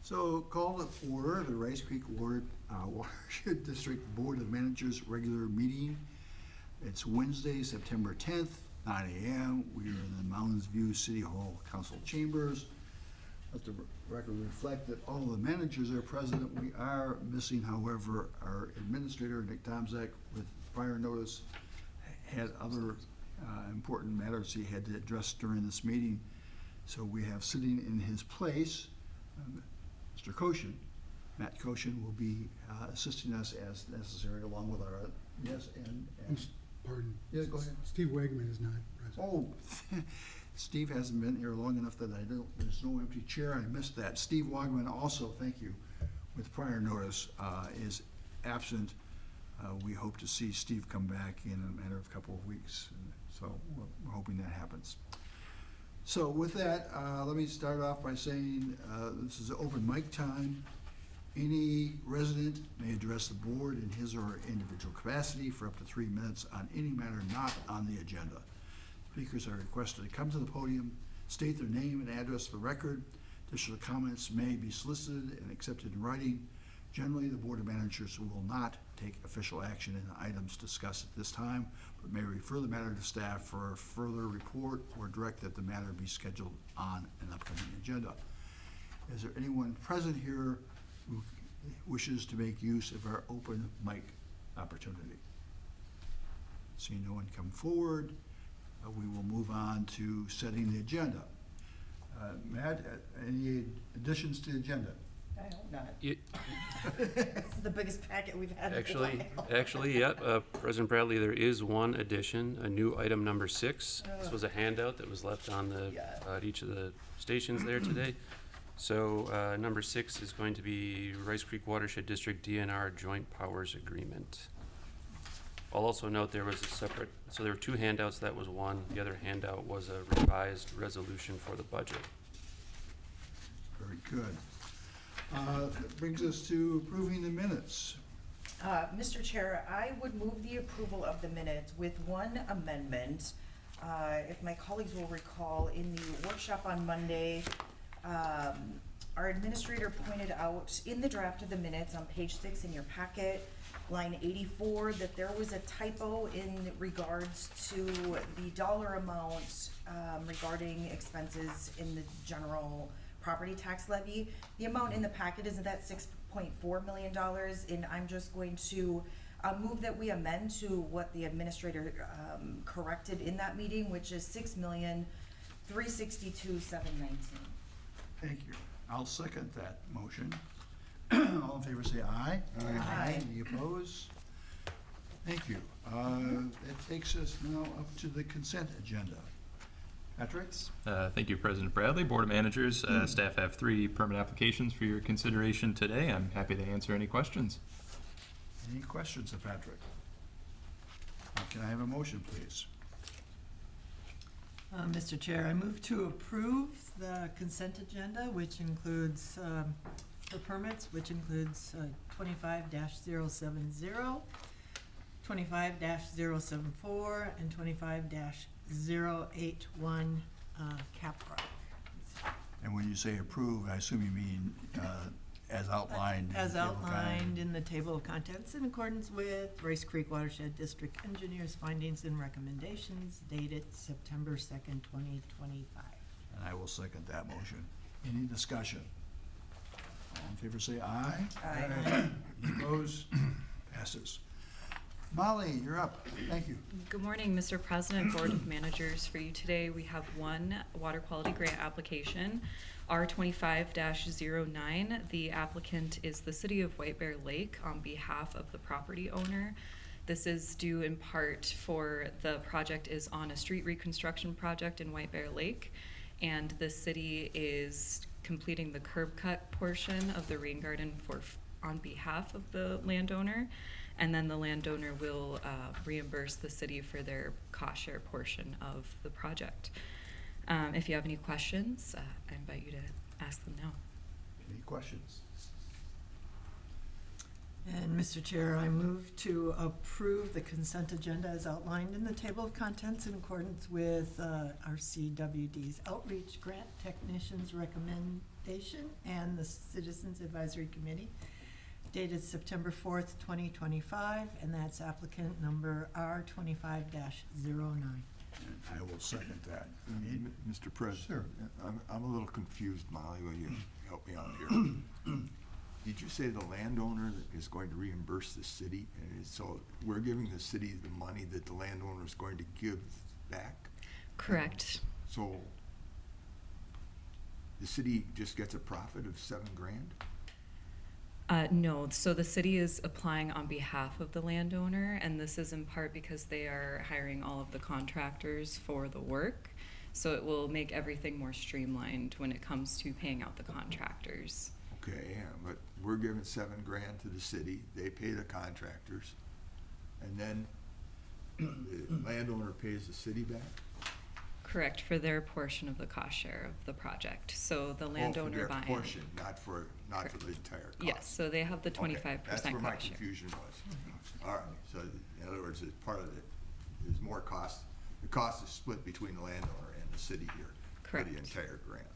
So call to order the Rice Creek Watershed District Board of Managers regular meeting. It's Wednesday, September 10th, 9 a.m. We are in the Mountains View City Hall Council Chambers. Let the record reflect that all the managers are present. We are missing, however, our administrator, Nick Tomzak, with prior notice, had other important matters he had to address during this meeting. So we have sitting in his place, Mr. Koshin. Matt Koshin will be assisting us as necessary along with our, yes, and Pardon? Yeah, go ahead. Steve Wegman is not present. Oh, Steve hasn't been here long enough that there's no empty chair. I missed that. Steve Wagman also, thank you, with prior notice, is absent. We hope to see Steve come back in a matter of a couple of weeks. So we're hoping that happens. So with that, let me start off by saying this is open mic time. Any resident may address the board in his or her individual capacity for up to 3 minutes on any matter not on the agenda. Speakers are requested to come to the podium, state their name and address for the record. Additional comments may be solicited and accepted in writing. Generally, the Board of Managers will not take official action in items discussed at this time, but may refer the matter to staff for a further report or direct that the matter be scheduled on an upcoming agenda. Is there anyone present here who wishes to make use of our open mic opportunity? Seeing no one come forward, we will move on to setting the agenda. Matt, any additions to the agenda? I hope not. It, This is the biggest packet we've had in a while. actually, yep. President Bradley, there is one addition, a new item number 6. This was a handout that was left on the at each of the stations there today. So number 6 is going to be Rice Creek Watershed District DNR Joint Powers Agreement. I'll also note there was a separate, so there were 2 handouts. That was one. The other handout was a revised resolution for the budget. Very good. That brings us to approving the minutes. Mr. Chair, I would move the approval of the minutes with one amendment. If my colleagues will recall, in the workshop on Monday, our administrator pointed out in the draft of the minutes on page 6 in your packet, line 84, that there was a typo in regards to the dollar amount regarding expenses in the general property tax levy. The amount in the packet is that $6.4 million, and I'm just going to move that we amend to what the administrator corrected in that meeting, which is $6,362,719. Thank you. I'll second that motion. All in favor say aye. Aye. Any opposed? Thank you. That takes us now up to the consent agenda. Patrick? Thank you, President Bradley. Board of Managers, staff have 3 permit applications for your consideration today. I'm happy to answer any questions. Any questions of Patrick? Can I have a motion, please? Mr. Chair, I move to approve the consent agenda, which includes, for permits, which includes 25-070, 25-074, and 25-081 Capra. And when you say approve, I assume you mean as outlined. As outlined in the table of contents in accordance with Rice Creek Watershed District Engineers' findings and recommendations dated September 2nd, 2025. And I will second that motion. Any discussion? All in favor say aye. Aye. Any opposed? Passes. Molly, you're up. Thank you. Good morning, Mr. President, Board of Managers. For you today, we have one water quality grant application, R25-09. The applicant is the City of White Bear Lake on behalf of the property owner. This is due in part for the project is on a street reconstruction project in White Bear Lake, and the city is completing the curb cut portion of the rain garden on behalf of the landowner. And then the landowner will reimburse the city for their cost share portion of the project. If you have any questions, I invite you to ask them now. Any questions? And Mr. Chair, I move to approve the consent agenda as outlined in the table of contents in accordance with RCWD's outreach grant technicians Foundation and the Citizens Advisory Committee dated September 4th, 2025, and that's applicant number R25-09. And I will second that. Mr. President? Sure. I'm a little confused, Molly, will you help me out here? Did you say the landowner is going to reimburse the city? So we're giving the city the money that the landowner is going to give back? Correct. So the city just gets a profit of $7,000? No, so the city is applying on behalf of the landowner, and this is in part because they are hiring all of the contractors for the work. So it will make everything more streamlined when it comes to paying out the contractors. Okay, yeah, but we're giving $7,000 to the city, they pay the contractors, and then the landowner pays the city back? Correct, for their portion of the cost share of the project. So the Oh, landowner for their buying. portion, not for the entire cost? Yes, so they have the Okay, 25% that's where my cost share. confusion was. All right, so in other words, it's part of it, there's more cost, the cost is split between the landowner and the city here for the Correct. entire grant.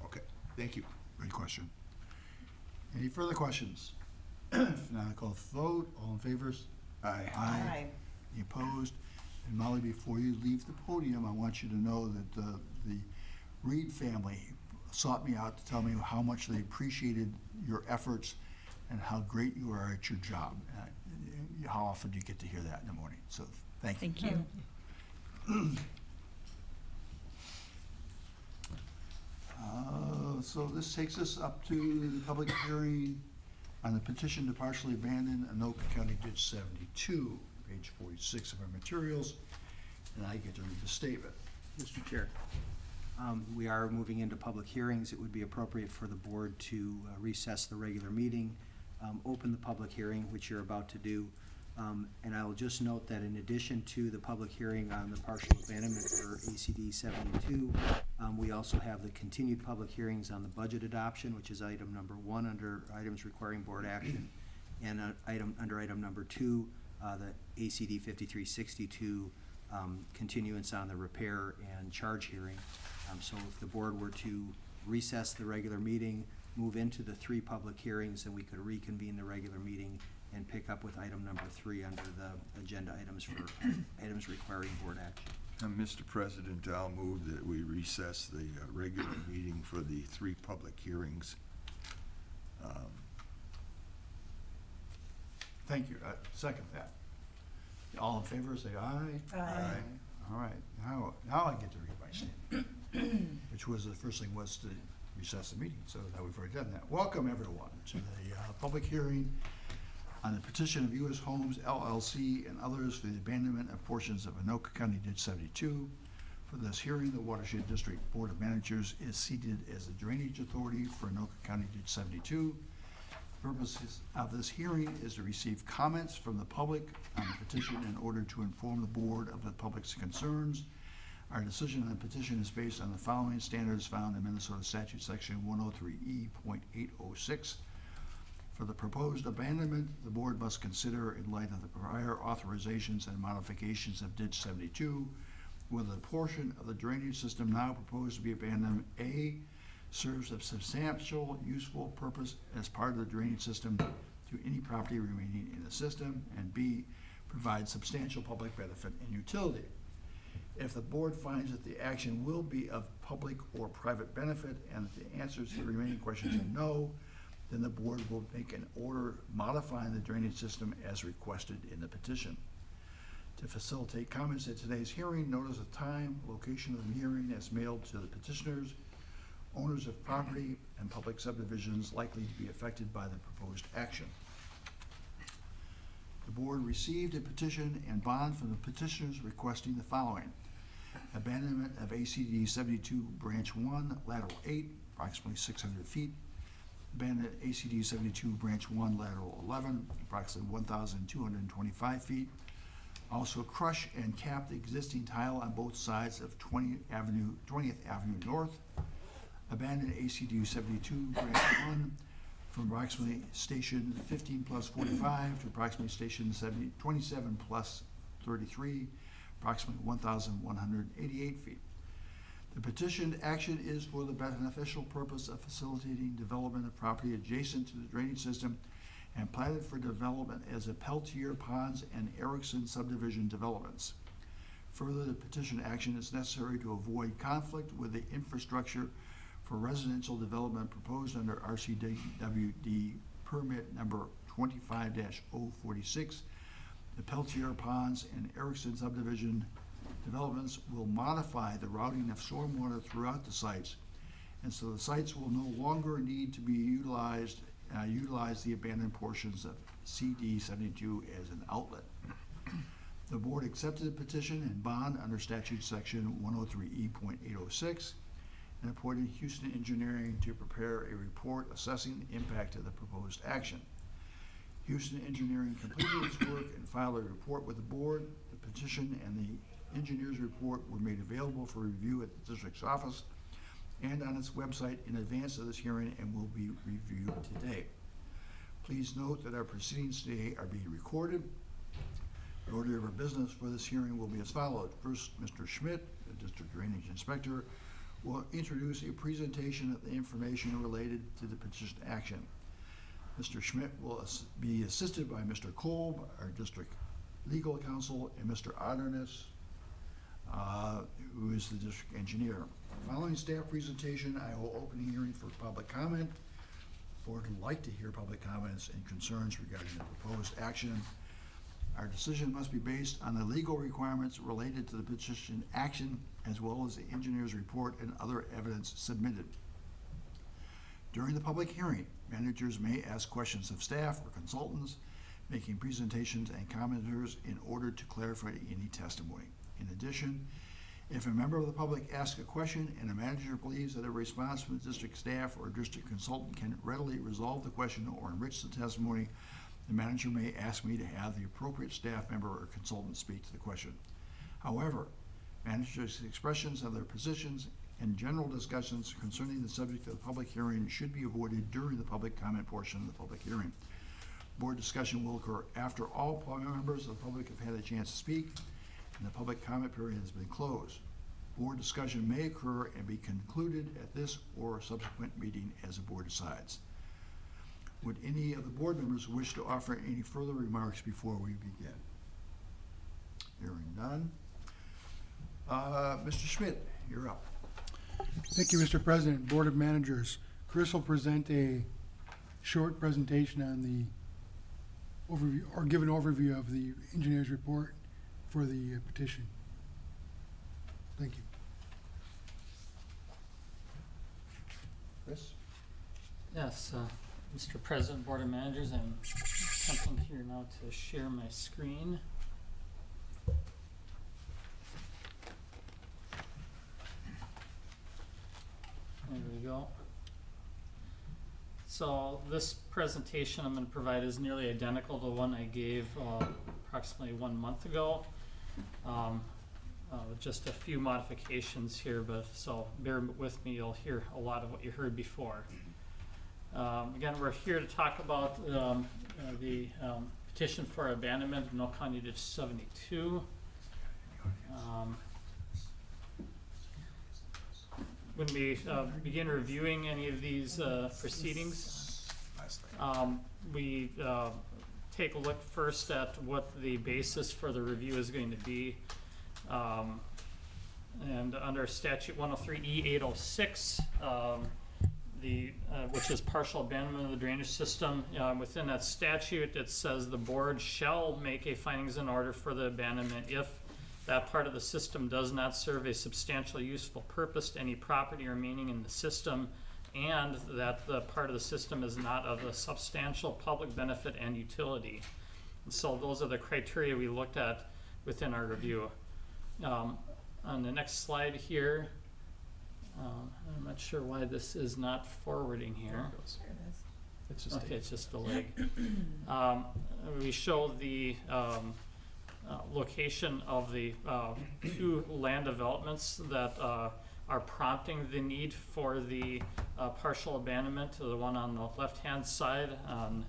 Okay, thank you. Great question. Any further questions? If not, I'll call for the vote. All in favor? Aye. Aye. Any opposed? And Molly, before you leave the podium, I want you to know that the Reed family sought me out to tell me how much they appreciated your efforts and how great you are at your job. How often do you get to hear that in the morning? So thank you. Thank you. So this takes us up to the public hearing on the petition to partially abandon Anoka County Ditch 72, page 46 of our materials, and I get to read the statement. Mr. Chair, we are moving into public hearings. It would be appropriate for the board to recess the regular meeting, open the public hearing, which you're about to do. And I will just note that in addition to the public hearing on the partial abandonment for ACD 72, we also have the continued public hearings on the budget adoption, which is item number 1 under items requiring board action, and under item number 2, the ACD 5362 continuance on the repair and charge hearing. So if the board were to recess the regular meeting, move into the 3 public hearings, then we could reconvene the regular meeting and pick up with item number 3 under the agenda items for items requiring board action. Mr. President, I'll move that we recess the regular meeting for the 3 public hearings. Thank you. Second that. All in favor, say aye. Aye. All right, now I get to read my statement, which was, the first thing was to recess the meeting, so now we've already done that. Welcome, everyone, to the public hearing on the petition of U.S. Homes LLC and others for the abandonment of portions of Anoka County Ditch 72. For this hearing, the Watershed District Board of Managers is seated as the drainage authority for Anoka County Ditch 72. The purpose of this hearing is to receive comments from the public on the petition in order to inform the board of the public's concerns. Our decision on the petition is based on the following standards found in Minnesota Statute Section 103E.806. For the proposed abandonment, the board must consider, in light of the prior authorizations and modifications of Ditch 72, whether the portion of the drainage system now proposed to be abandoned, A, serves a substantial useful purpose as part of the drainage system to any property remaining in the system, and B, provides substantial public benefit and utility. If the board finds that the action will be of public or private benefit and that the answers to the remaining questions are no, then the board will make an order modifying the drainage system as requested in the petition. To facilitate comments at today's hearing, notice of time, location of the hearing as mailed to the petitioners, owners of property, and public subdivisions likely to be affected by the proposed action. The board received a petition and bond from the petitioners requesting the following: abandonment of ACD 72 Branch 1, lateral 8, approximately 600 feet. Abandonment ACD 72 Branch 1, lateral 11, approximately 1,225 feet. Also crush and cap the existing tile on both sides of 20th Avenue North. Abandon ACD 72 Branch 1 from approximately station 15 plus 45 to approximately station 27 plus 33, approximately 1,188 feet. The petitioned action is for the beneficial purpose of facilitating development of property adjacent to the drainage system and platted for development as a Peltier Ponds and Erickson subdivision developments. Further, the petition action is necessary to avoid conflict with the infrastructure for residential development proposed under RCWD permit number 25-046. The Peltier Ponds and Erickson subdivision developments will modify the routing of stormwater throughout the sites, and so the sites will no longer need to be utilize the abandoned portions of CD 72 as an outlet. The board accepted the petition and bond under statute section 103E.806 and appointed Houston Engineering to prepare a report assessing the impact of the proposed action. Houston Engineering completed its work and filed a report with the board. The petition and the engineer's report were made available for review at the district's office and on its website in advance of this hearing and will be reviewed today. Please note that our proceedings today are being recorded. The order of our business for this hearing will be as follows. First, Mr. Schmidt, the district drainage inspector, will introduce a presentation of the information related to the petition action. Mr. Schmidt will be assisted by Mr. Kolb, our district legal counsel, and Mr. Otterness, who is the district engineer. Following staff presentation, I will open the hearing for public comment. The board would like to hear public comments and concerns regarding the proposed action. Our decision must be based on the legal requirements related to the petition action, as well as the engineer's report and other evidence submitted. During the public hearing, managers may ask questions of staff or consultants, making presentations and commenters in order to clarify any testimony. In addition, if a member of the public asks a question and a manager believes that a response from the district staff or district consultant can readily resolve the question or enrich the testimony, the manager may ask me to have the appropriate staff member or consultant speak to the question. However, managers' expressions of their positions and general discussions concerning the subject of the public hearing should be avoided during the public comment portion of the public hearing. Board discussion will occur after all members of the public have had a chance to speak and the public comment period has been closed. Board discussion may occur and be concluded at this or a subsequent meeting as the board decides. Would any of the board members wish to offer any further remarks before we begin? Hearing none. Mr. Schmidt, you're up. Thank you, Mr. President, Board of Managers. Chris will present a short presentation on the overview, or give an overview of the engineer's report for the petition. Thank you. Chris? Yes, Mr. President, Board of Managers, I'm attempting here now to share my screen. There we go. So this presentation I'm going to provide is nearly identical to one I gave approximately 1 month ago. With just a few modifications here, but so bear with me, you'll hear a lot of what you heard before. Again, we're here to talk about the petition for abandonment of Mill County Ditch 72. When we begin reviewing any of these proceedings, we take a look first at what the basis for the review is going to be. And under statute 103E.806, which is partial abandonment of the drainage system, within that statute, it says the board shall make a findings in order for the abandonment if that part of the system does not serve a substantial useful purpose to any property remaining in the system, and that the part of the system is not of a substantial public benefit and utility. And so those are the criteria we looked at within our review. On the next slide here, I'm not sure why this is not forwarding here. It's just Okay, it's just delayed. We show the location of the two land developments that are prompting the need for the partial abandonment. The one on the left-hand side, on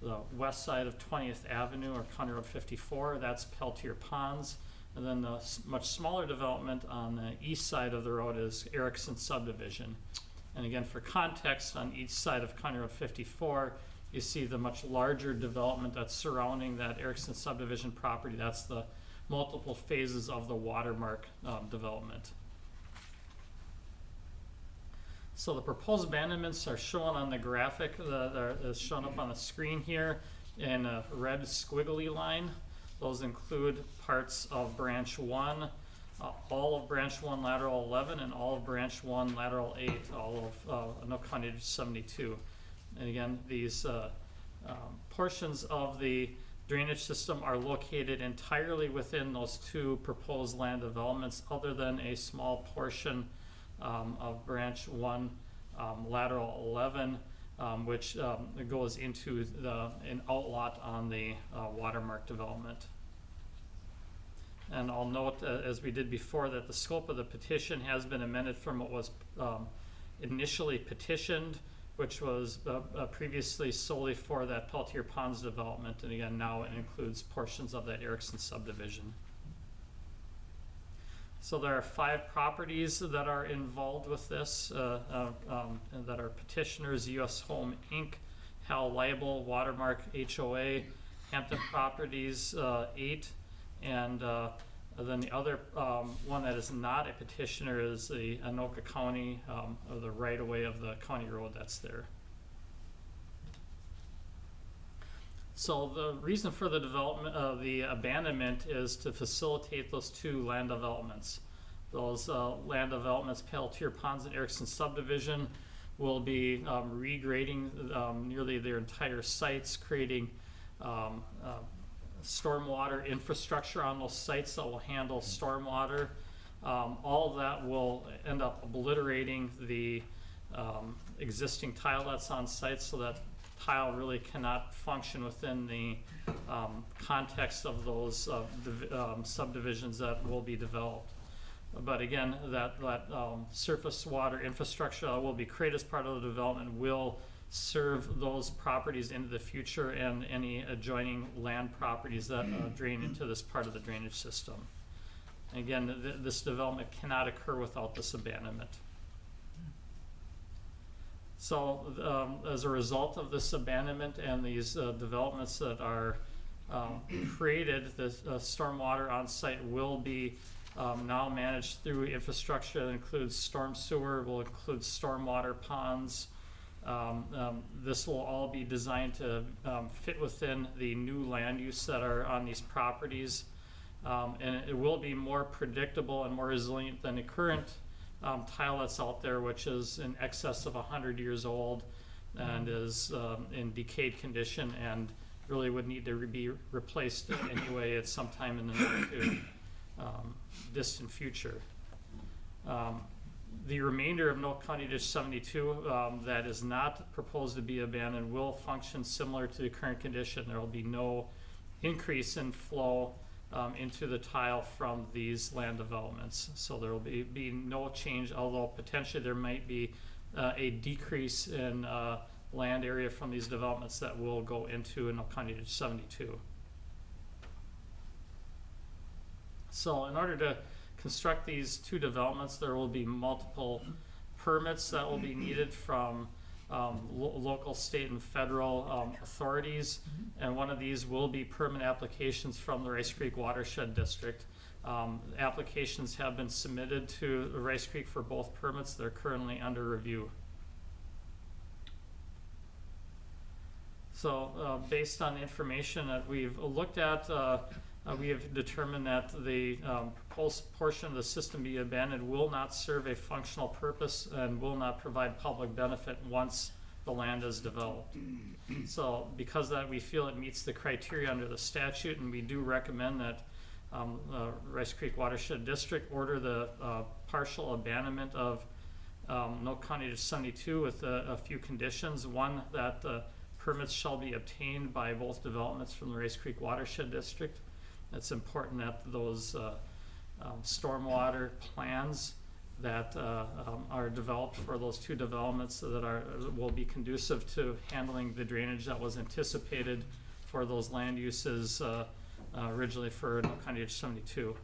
the west side of 20th Avenue or County Road 54, that's Peltier Ponds. And then the much smaller development on the east side of the road is Erickson subdivision. And again, for context, on each side of County Road 54, you see the much larger development that's surrounding that Erickson subdivision property. That's the multiple phases of the Watermark development. So the proposed abandonments are shown on the graphic that is shown up on the screen here in a red squiggly line. Those include parts of branch 1, all of branch 1 lateral 11, and all of branch 1 lateral 8, all of no County 72. And again, these portions of the drainage system are located entirely within those two proposed land developments, other than a small portion of branch 1 lateral 11, which goes into an outlot on the Watermark development. And I'll note, as we did before, that the scope of the petition has been amended from what was initially petitioned, which was previously solely for that Peltier Ponds development, and again, now it includes portions of that Erickson subdivision. So there are 5 properties that are involved with this, and that are petitioners: US Home Inc., Hal Libel, Watermark HOA, Hampton Properties 8, and then the other one that is not a petitioner is the Anoka County, of the right-of-way of the county road that's there. So the reason for the development of the abandonment is to facilitate those 2 land developments. Those land developments, Peltier Ponds and Erickson subdivision, will be regrading nearly their entire sites, creating stormwater infrastructure on those sites that will handle stormwater. All of that will end up obliterating the existing tile that's on site, so that tile really cannot function within the context of those subdivisions that will be developed. But again, that surface water infrastructure that will be created as part of the development will serve those properties into the future and any adjoining land properties that drain into this part of the drainage system. And again, this development cannot occur without this abandonment. So as a result of this abandonment and these developments that are created, the stormwater on site will be now managed through infrastructure that includes storm sewer, will include stormwater ponds. This will all be designed to fit within the new land use that are on these properties. And it will be more predictable and more resilient than the current tile that's out there, which is in excess of 100 years old and is in decayed condition and really would need to be replaced anyway at some time in the near distant future. The remainder of No County Ditch 72 that is not proposed to be abandoned will function similar to the current condition. There will be no increase in flow into the tile from these land developments. So there will be no change, although potentially there might be a decrease in land area from these developments that will go into No County Ditch 72. So in order to construct these 2 developments, there will be multiple permits that will be needed from local, state, and federal authorities. And one of these will be permit applications from the Rice Creek Watershed District. Applications have been submitted to Rice Creek for both permits. They're currently under review. So based on the information that we've looked at, we have determined that the proposed portion of the system be abandoned will not serve a functional purpose and will not provide public benefit once the land is developed. So because of that, we feel it meets the criteria under the statute, and we do recommend that Rice Creek Watershed District order the partial abandonment of No County Ditch 72 with a few conditions. One, that permits shall be obtained by both developments from the Rice Creek Watershed District. It's important that those stormwater plans that are developed for those 2 developments that will be conducive to handling the drainage that was anticipated for those land uses originally for No County Ditch 72.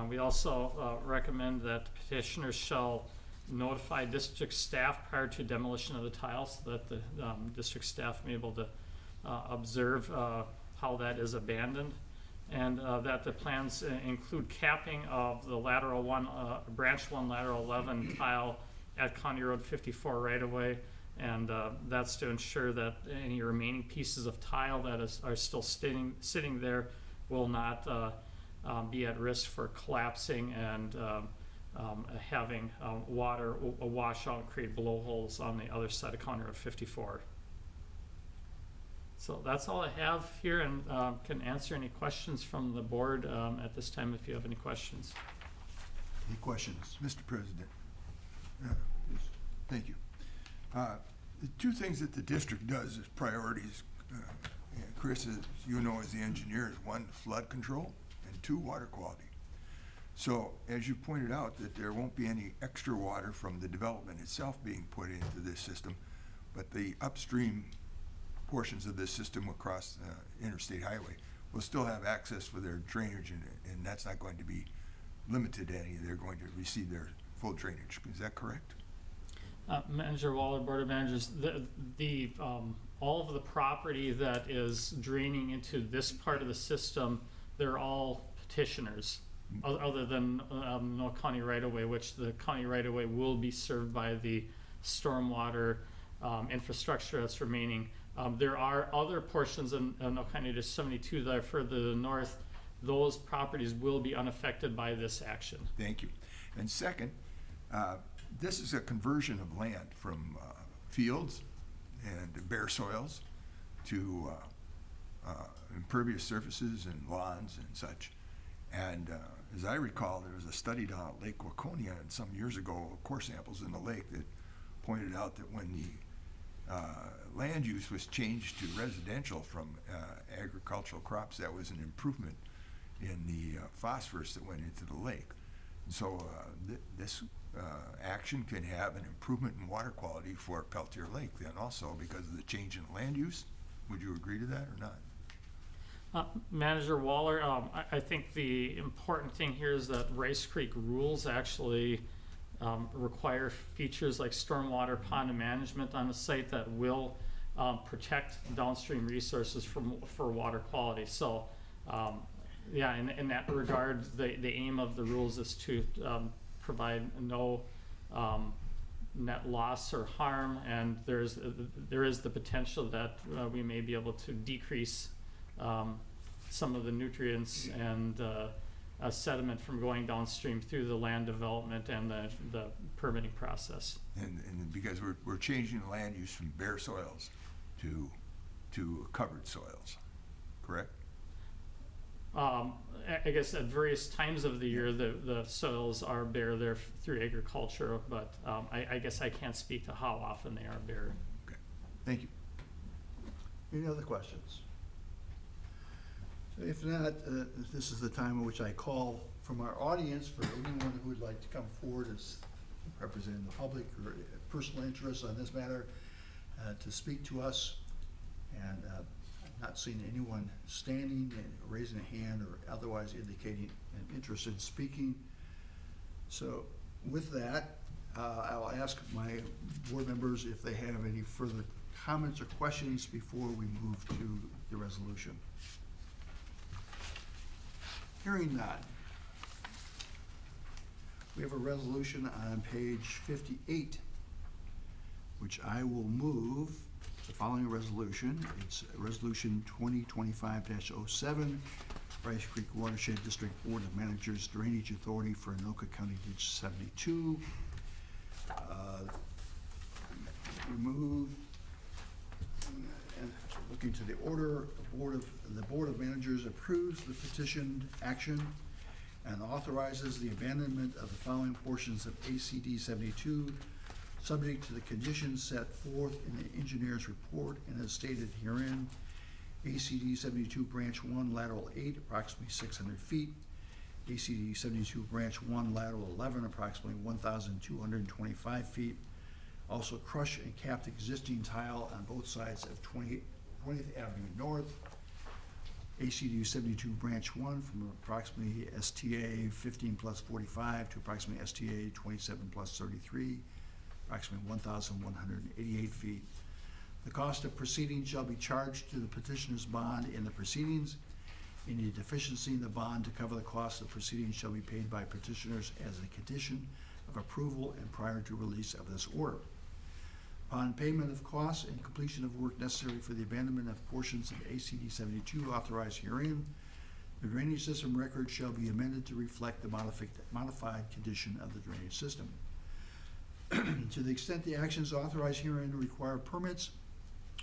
We also recommend that petitioners shall notify district staff prior to demolition of the tile so that the district staff may be able to observe how that is abandoned, and that the plans include capping of the lateral one, branch 1, lateral 11 tile at County Road 54 right away, and that's to ensure that any remaining pieces of tile that are still sitting there will not be at risk for collapsing and having water wash out and create blowholes on the other side of County Road 54. So that's all I have here, and can answer any questions from the board at this time if you have any questions. Any questions? Mr. President? Thank you. The two things that the district does as priorities, and Chris, as you know, as the engineer, is 1, flood control, and 2, water quality. So, as you pointed out, that there won't be any extra water from the development itself being put into this system, but the upstream portions of this system across interstate highway will still have access for their drainage, and that's not going to be limited to any. They're going to receive their full drainage. Is that correct? Manager Waller, Board of Managers, all of the property that is draining into this part of the system, they're all petitioners, other than No County right-of-way, which the county right-of-way will be served by the stormwater infrastructure that's remaining. There are other portions in No County Ditch 72 that are further to the north. Those properties will be unaffected by this action. Thank you. And second, this is a conversion of land from fields and bare soils to impervious surfaces and lawns and such. And as I recall, there was a study down at Lake Waconia some years ago, core samples in the lake, that pointed out that when the land use was changed to residential from agricultural crops, that was an improvement in the phosphorus that went into the lake. And so this action can have an improvement in water quality for Peltier Lake then also because of the change in land use. Would you agree to that or not? Manager Waller, I think the important thing here is that Rice Creek rules actually require features like stormwater pond management on the site that will protect downstream resources for water quality. So, yeah, in that regard, the aim of the rules is to provide no net loss or harm, and there is the potential that we may be able to decrease some of the nutrients and sediment from going downstream through the land development and the permitting process. And because we're changing the land use from bare soils to covered soils, correct? I guess at various times of the year, the soils are bare there through agriculture, but I guess I can't speak to how often they are bare. Okay, thank you. Any other questions? If not, this is the time in which I call from our audience for anyone who would like to come forward as representing the public or personal interest on this matter to speak to us. And I've not seen anyone standing and raising a hand or otherwise indicating an interest in speaking. So with that, I'll ask my board members if they have any further comments or questions before we move to the resolution. Hearing none. We have a resolution on page 58, which I will move the following resolution. It's Resolution 2025-07, Rice Creek Watershed District Board of Managers Drainage Authority for Anoka County Ditch 72. Remove, and looking to the order, the Board of Managers approves the petitioned action and authorizes the abandonment of the following portions of ACD 72, subject to the conditions set forth in the engineer's report and as stated herein. ACD 72 Branch 1 Lateral 8, approximately 600 feet. ACD 72 Branch 1 Lateral 11, approximately 1,225 feet. Also crushed and capped existing tile on both sides of 20th Avenue North. ACD 72 Branch 1 from approximately STA 15 plus 45 to approximately STA 27 plus 33, approximately 1,188 feet. The cost of proceedings shall be charged to the petitioner's bond in the proceedings. Any deficiency in the bond to cover the cost of proceedings shall be paid by petitioners as a condition of approval and prior to release of this order. Upon payment of costs and completion of work necessary for the abandonment of portions of ACD 72 authorized herein, the drainage system record shall be amended to reflect the modified condition of the drainage system. To the extent the actions authorized herein require permits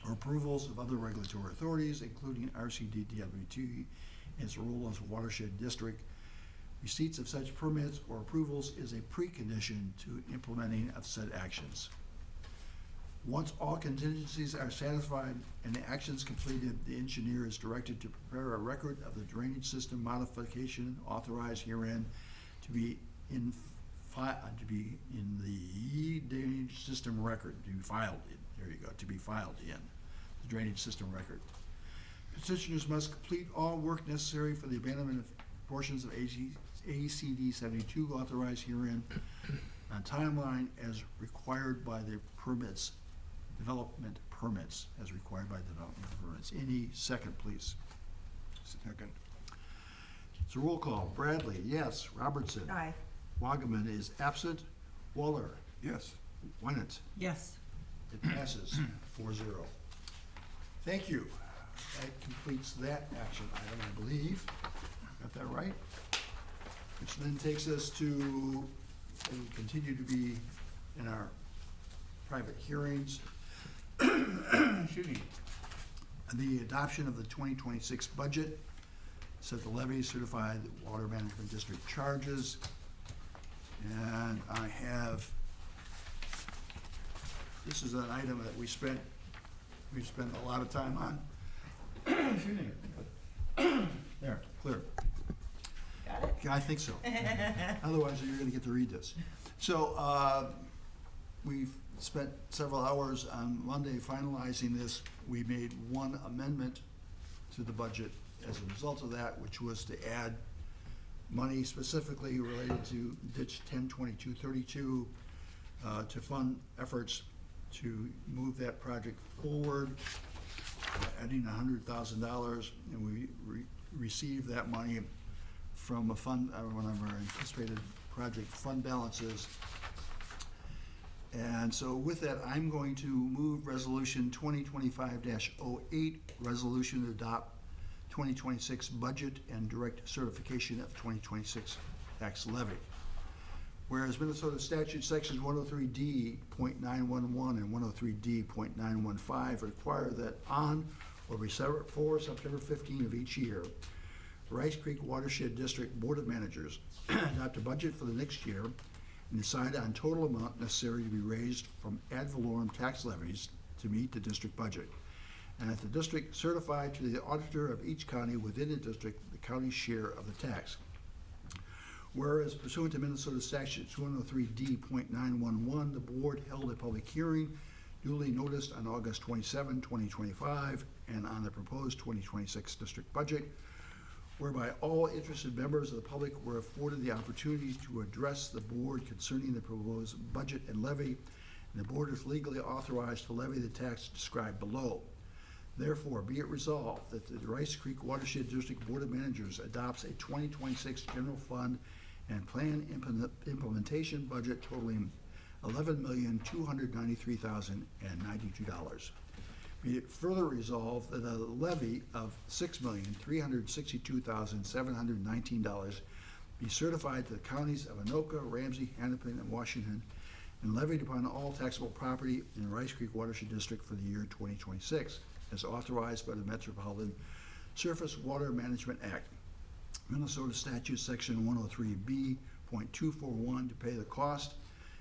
or approvals of other regulatory authorities, including RCWD and its role as a watershed district, receipts of such permits or approvals is a precondition to implementing of said actions. Once all contingencies are satisfied and the actions completed, the engineer is directed to prepare a record of the drainage system modification authorized herein to be in the drainage system record, to be filed in, there you go, to be filed in the drainage system record. Petitioners must complete all work necessary for the abandonment of portions of ACD 72 authorized herein on timeline as required by the permits, development permits, as required by development permits. Any second, please? Second. It's a roll call. Bradley, yes. Robertson. Aye. Wagaman is absent. Waller. Yes. Winnett. Yes. It passes 4-0. Thank you. That completes that action item, I believe. Got that right? Which then takes us to, and we continue to be in our private hearings. Excuse me. The adoption of the 2026 budget, set the levy, certified water management district charges. And I have, this is an item that we spent a lot of time on. Excuse me. There, clear. Got it? Yeah, I think so. Otherwise, you're gonna get to read this. So, we've spent several hours on Monday finalizing this. We made one amendment to the budget as a result of that, which was to add money specifically related to ditch 102232 to fund efforts to move that project forward, adding $100,000, and we received that money from a fund, one of our anticipated project fund balances. And so with that, I'm going to move resolution 2025-08, resolution to adopt 2026 budget and direct certification of 2026 tax levy. Whereas Minnesota statute sections 103D.911 and 103D.915 require that on or before September 15 of each year, Rice Creek Watershed District Board of Managers adopt a budget for the next year and decide on total amount necessary to be raised from ad valorem tax levies to meet the district budget. And that the district certify to the auditor of each county within the district the county's share of the tax. Whereas pursuant to Minnesota statute 103D.911, the board held a public hearing duly noticed on August 27, 2025, and on the proposed 2026 district budget, whereby all interested members of the public were afforded the opportunity to address the board concerning the proposed budget and levy, and the board is legally authorized to levy the tax described below. Therefore, be it resolved that the Rice Creek Watershed District Board of Managers adopts a 2026 general fund and plan implementation budget totaling $11,293,092. Be it further resolved that a levy of $6,362,719 be certified to the counties of Anoka, Ramsey, Hennepin, and Washington, and levied upon all taxable property in the Rice Creek Watershed District for the year 2026, as authorized by the Metropolitan Surface Water Management Act. Minnesota statute section 103B.241 to pay the cost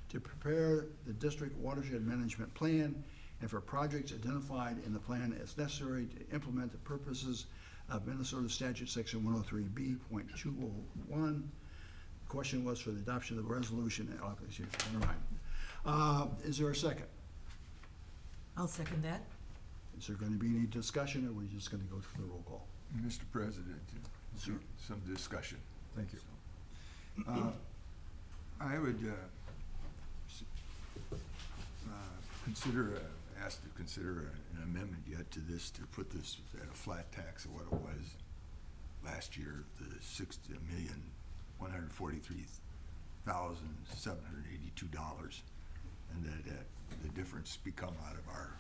to prepare the district watershed management plan and for projects identified in the plan as necessary to implement the purposes of Minnesota statute section 103B.201. The question was for the adoption of the resolution. Never mind. Is there a second? I'll second that. Is there going to be any discussion, or are we just going to go through the roll call? Mr. President, Sure. some discussion. Thank you. I would ask to consider an amendment yet to this, to put this at a flat tax of what it was last year, the $6,143,782, and that the difference become out of our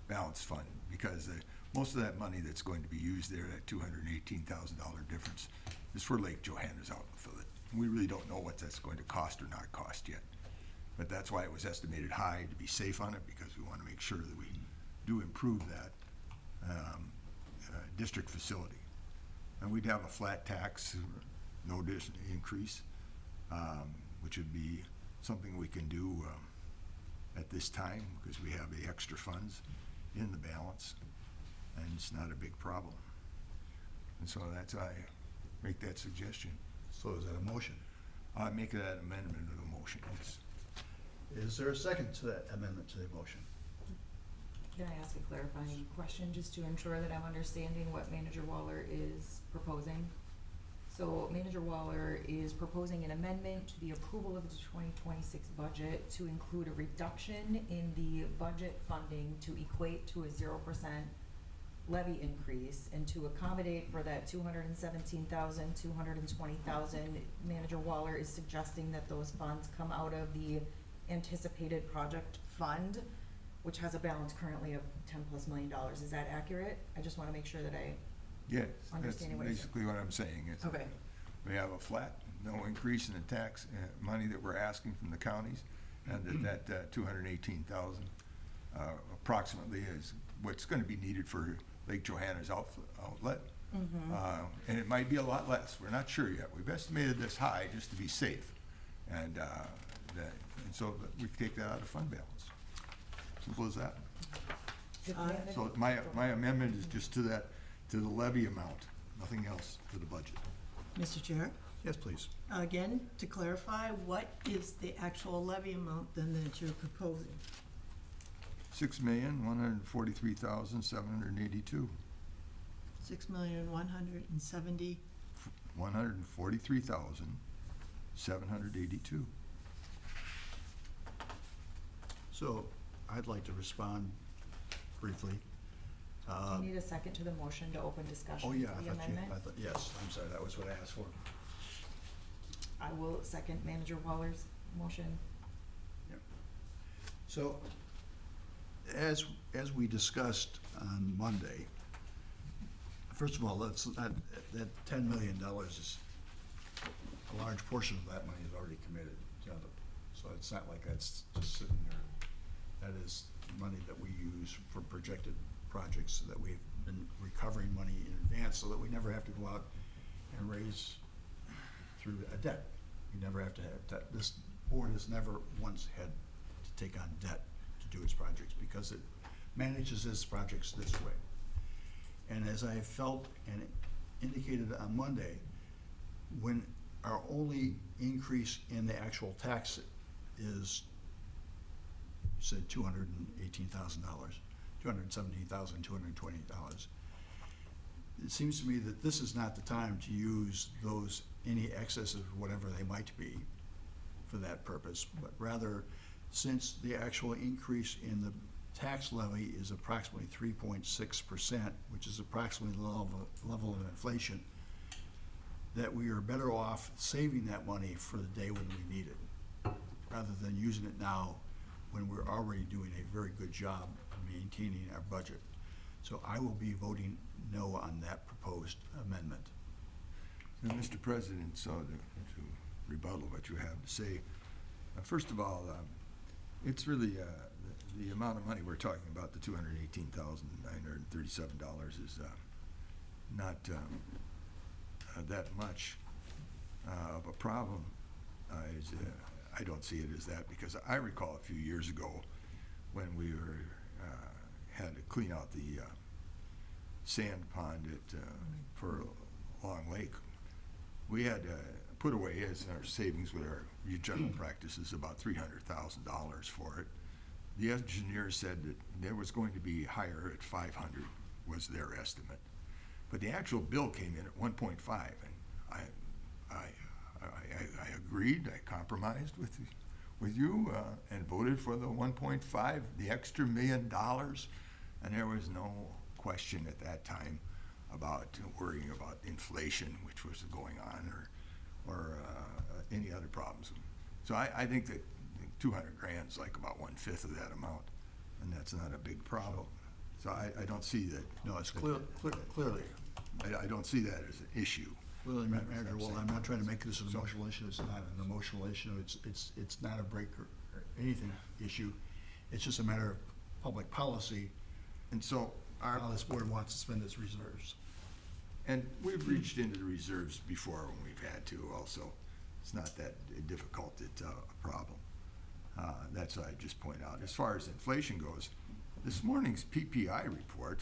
balance fund, because most of that money that's going to be used there, that $218,000 difference, is for Lake Johanna's outlet. We really don't know what that's going to cost or not cost yet. But that's why it was estimated high, to be safe on it, because we want to make sure that we do improve that district facility. And we'd have a flat tax, no increase, which would be something we can do at this time, because we have the extra funds in the balance, and it's not a big problem. And so that's why I make that suggestion. So is that a motion? I make that amendment of the motion, yes. Is there a second to that amendment to the motion? Can I ask a clarifying question, just to ensure that I'm understanding what Manager Waller is proposing? So Manager Waller is proposing an amendment to the approval of the 2026 budget to include a reduction in the budget funding to equate to a 0% levy increase, and to accommodate for that $217,000, $220,000. Manager Waller is suggesting that those funds come out of the anticipated project fund, which has a balance currently of $10+ million. Is that accurate? I just want to make sure that I Yes, that's understanding what you're saying. basically what I'm saying. Is Okay. we have a flat, no increase in the tax money that we're asking from the counties, and that 218,000 approximately is what's going to be needed for Lake Johanna's outlet. And it might be a lot less. We're not sure yet. We've estimated this high just to be safe, and so we take that out of fund balance. Simple as that. So my amendment is just to the levy amount, nothing else to the budget. Mr. Chair, Yes, please. again, to clarify, what is the actual levy amount then that you're proposing? $6,143,782. 6,170,000. $143,782. So I'd like to respond briefly. Do you need a second to the motion to open discussion Oh, to yeah, the amendment? yes, I'm sorry, that was what I asked for. I will second Manager Waller's motion. So, as we discussed on Monday, first of all, that $10 million is, a large portion of that money is already committed. So it's not like that's just sitting there. That is money that we use for projected projects, so that we've been recovering money in advance, so that we never have to go out and raise through a debt. We never have to have debt. This board has never once had to take on debt to do its projects, because it manages its projects this way. And as I felt and indicated on Monday, when our only increase in the actual tax is, you said $218,000, $217,220. It seems to me that this is not the time to use any excesses, whatever they might be, for that purpose, but rather, since the actual increase in the tax levy is approximately 3.6%, which is approximately the level of inflation, that we are better off saving that money for the day when we need it, rather than using it now when we're already doing a very good job of maintaining our budget. So I will be voting no on that proposed amendment. Now, Mr. President, so to rebuttal what you have to say, first of all, it's really the amount of money we're talking about, the $218,937 is not that much of a problem. I don't see it as that, because I recall a few years ago when we had to clean out the sand pond for Long Lake. We had put away as our savings with our general practices about $300,000 for it. the engineer said that there was going to be higher at 500 was their estimate. But the actual bill came in at 1.5, and I agreed, I compromised with you, and voted for the 1.5, the extra $1 million, and there was no question at that time about worrying about inflation, which was going on, or any other problems. So I think that 200 grand is like about 1/5 of that amount, and that's not a big problem. So I don't see that. No, it's clearly, I don't see that as an issue. clearly, Manager, well, I'm not trying to make this an emotional issue. It's not an emotional issue. It's not a break or anything issue. It's just a matter of public policy, And so how this board wants to spend its reserves. and we've reached into the reserves before when we've had to also. It's not that difficult, it's a problem. That's what I just point out. As far as inflation goes, this morning's PPI report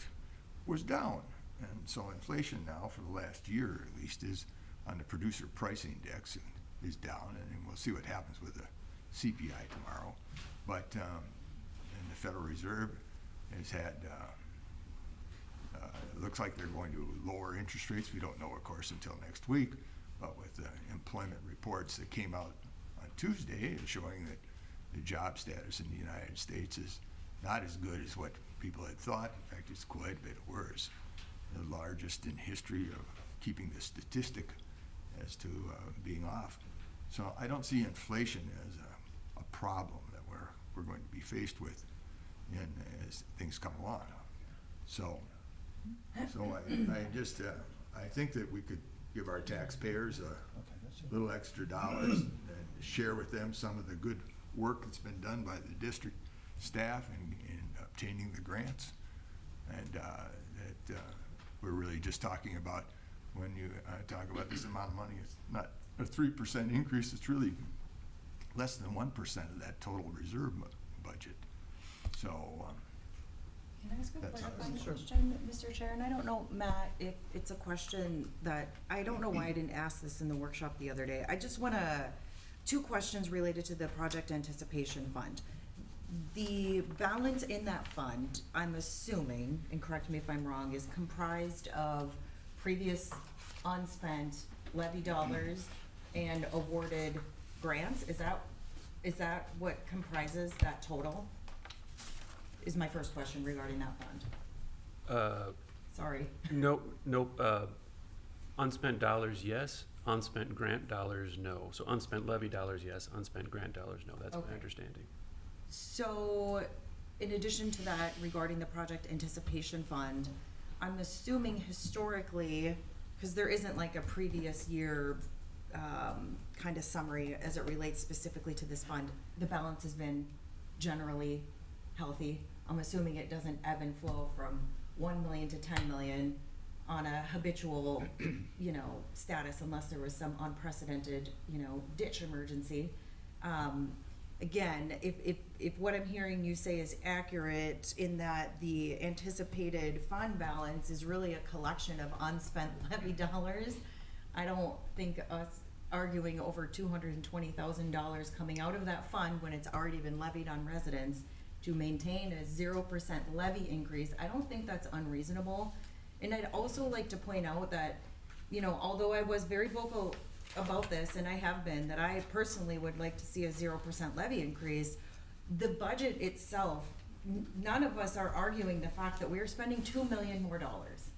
was down. And so inflation now, for the last year at least, is on the producer price index is down, and we'll see what happens with the CPI tomorrow. But, and the Federal Reserve has had, it looks like they're going to lower interest rates. We don't know, of course, until next week. But with the employment reports that came out on Tuesday showing that the job status in the United States is not as good as what people had thought. In fact, it's quite a bit worse. The largest in history of keeping the statistic as to being off. So I don't see inflation as a problem that we're going to be faced with as things come along. So I just, I think that we could give our taxpayers a little extra dollars and share with them some of the good work that's been done by the district staff in obtaining the grants. And that we're really just talking about, when you talk about this amount of money, it's not a 3% increase, it's really less than 1% of that total reserve budget. So, Can I ask a That's clarifying sure. question, Mr. Chair? And I don't know, Matt, if it's a question that, I don't know why I didn't ask this in the workshop the other day. I just wanna, 2 questions related to the project anticipation fund. The balance in that fund, I'm assuming, and correct me if I'm wrong, is comprised of previous unspent levy dollars and awarded grants? Is that what comprises that total? Is my first question regarding that fund. Sorry. Nope, unspent dollars, yes, unspent grant dollars, no. So unspent levy dollars, yes, unspent grant dollars, no, that's my Okay. understanding. So, in addition to that, regarding the project anticipation fund, I'm assuming historically, because there isn't like a previous year kind of summary as it relates specifically to this fund, the balance has been generally healthy. I'm assuming it doesn't ebb and flow from 1 million to 10 million on a habitual, status, unless there was some unprecedented, ditch emergency. Again, if what I'm hearing you say is accurate, in that the anticipated fund balance is really a collection of unspent levy dollars, I don't think us arguing over $220,000 coming out of that fund when it's already been levied on residents to maintain a 0% levy increase, I don't think that's unreasonable. And I'd also like to point out that, although I was very vocal about this, and I have been, that I personally would like to see a 0% levy increase, the budget itself, none of us are arguing the fact that we're spending $2 million more dollars.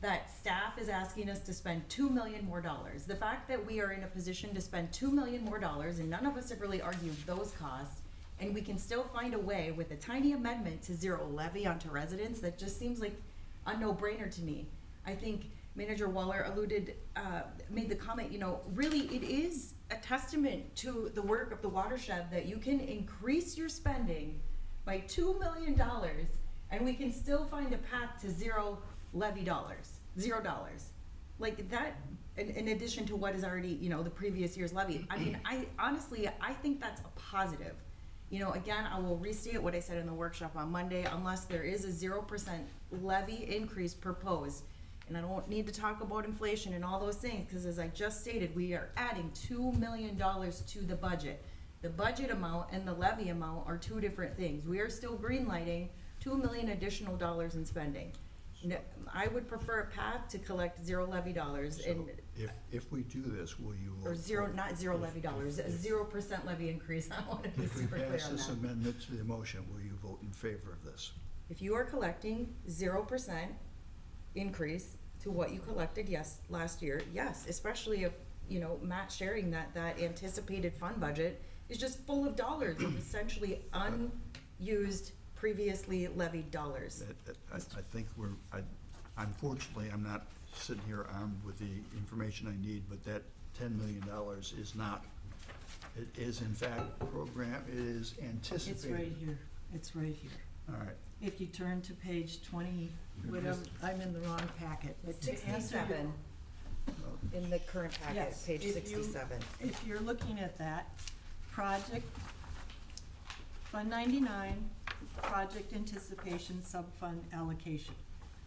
That staff is asking us to spend $2 million more dollars. The fact that we are in a position to spend $2 million more dollars, and none of us have really argued those costs, and we can still find a way with a tiny amendment to zero levy onto residents, that just seems like a no-brainer to me. I think Manager Waller made the comment, really it is a testament to the work of the Watershed that you can increase your spending by $2 million and we can still find a path to zero levy dollars, $0. Like that, in addition to what is already, the previous year's levy. I mean, I think that's a positive. Again, I will restate what I said in the workshop on Monday, unless there is a 0% levy increase proposed. And I don't need to talk about inflation and all those things, because as I just stated, we are adding $2 million to the budget. The budget amount and the levy amount are two different things. We are still greenlighting $2 million additional dollars in spending. I would prefer a path to collect zero levy dollars and, So if we do this, will you vote? or zero, for- not zero levy dollars, a if- 0% levy increase. I want to be If we super clear pass on this that. amendment to the motion, will you vote in favor of this? If you are collecting 0% increase to what you collected, yes, last year, yes, especially if, you know, Matt sharing that anticipated fund budget is just full of dollars of essentially unused, previously levied dollars. I think unfortunately, I'm not sitting here armed with the information I need, but that $10 million is not, it is in fact it is anticipated. It's right here, it's right here. All right. If you turn to page 20, whatever, I'm in the wrong packet, but to answer your- 67 in the current packet, Yes, page if you- 67. If you're looking at that, project, Fund 99, project anticipation sub-fund allocation.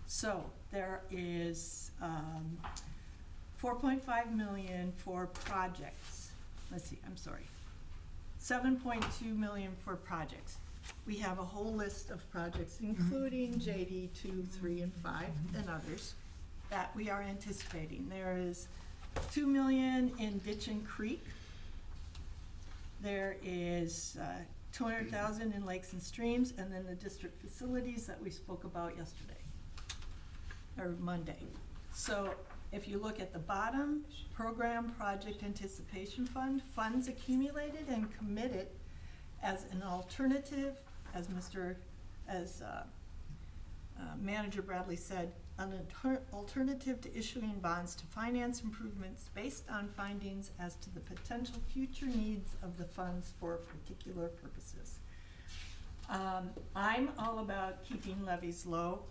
So there is 4.5 million for projects. Let's see, I'm sorry. 7.2 million for projects. We have a whole list of projects, including JD 2, 3, and 5, and others, that we are anticipating. There is 2 million in Ditch and Creek. There is 200,000 in lakes and streams, and then the district facilities that we spoke about yesterday, or Monday. So if you look at the bottom, program project anticipation fund, funds accumulated and committed as an alternative, as Manager Bradley said, an alternative to issuing bonds to finance improvements based on findings as to the potential future needs of the funds for particular purposes. I'm all about keeping levies low,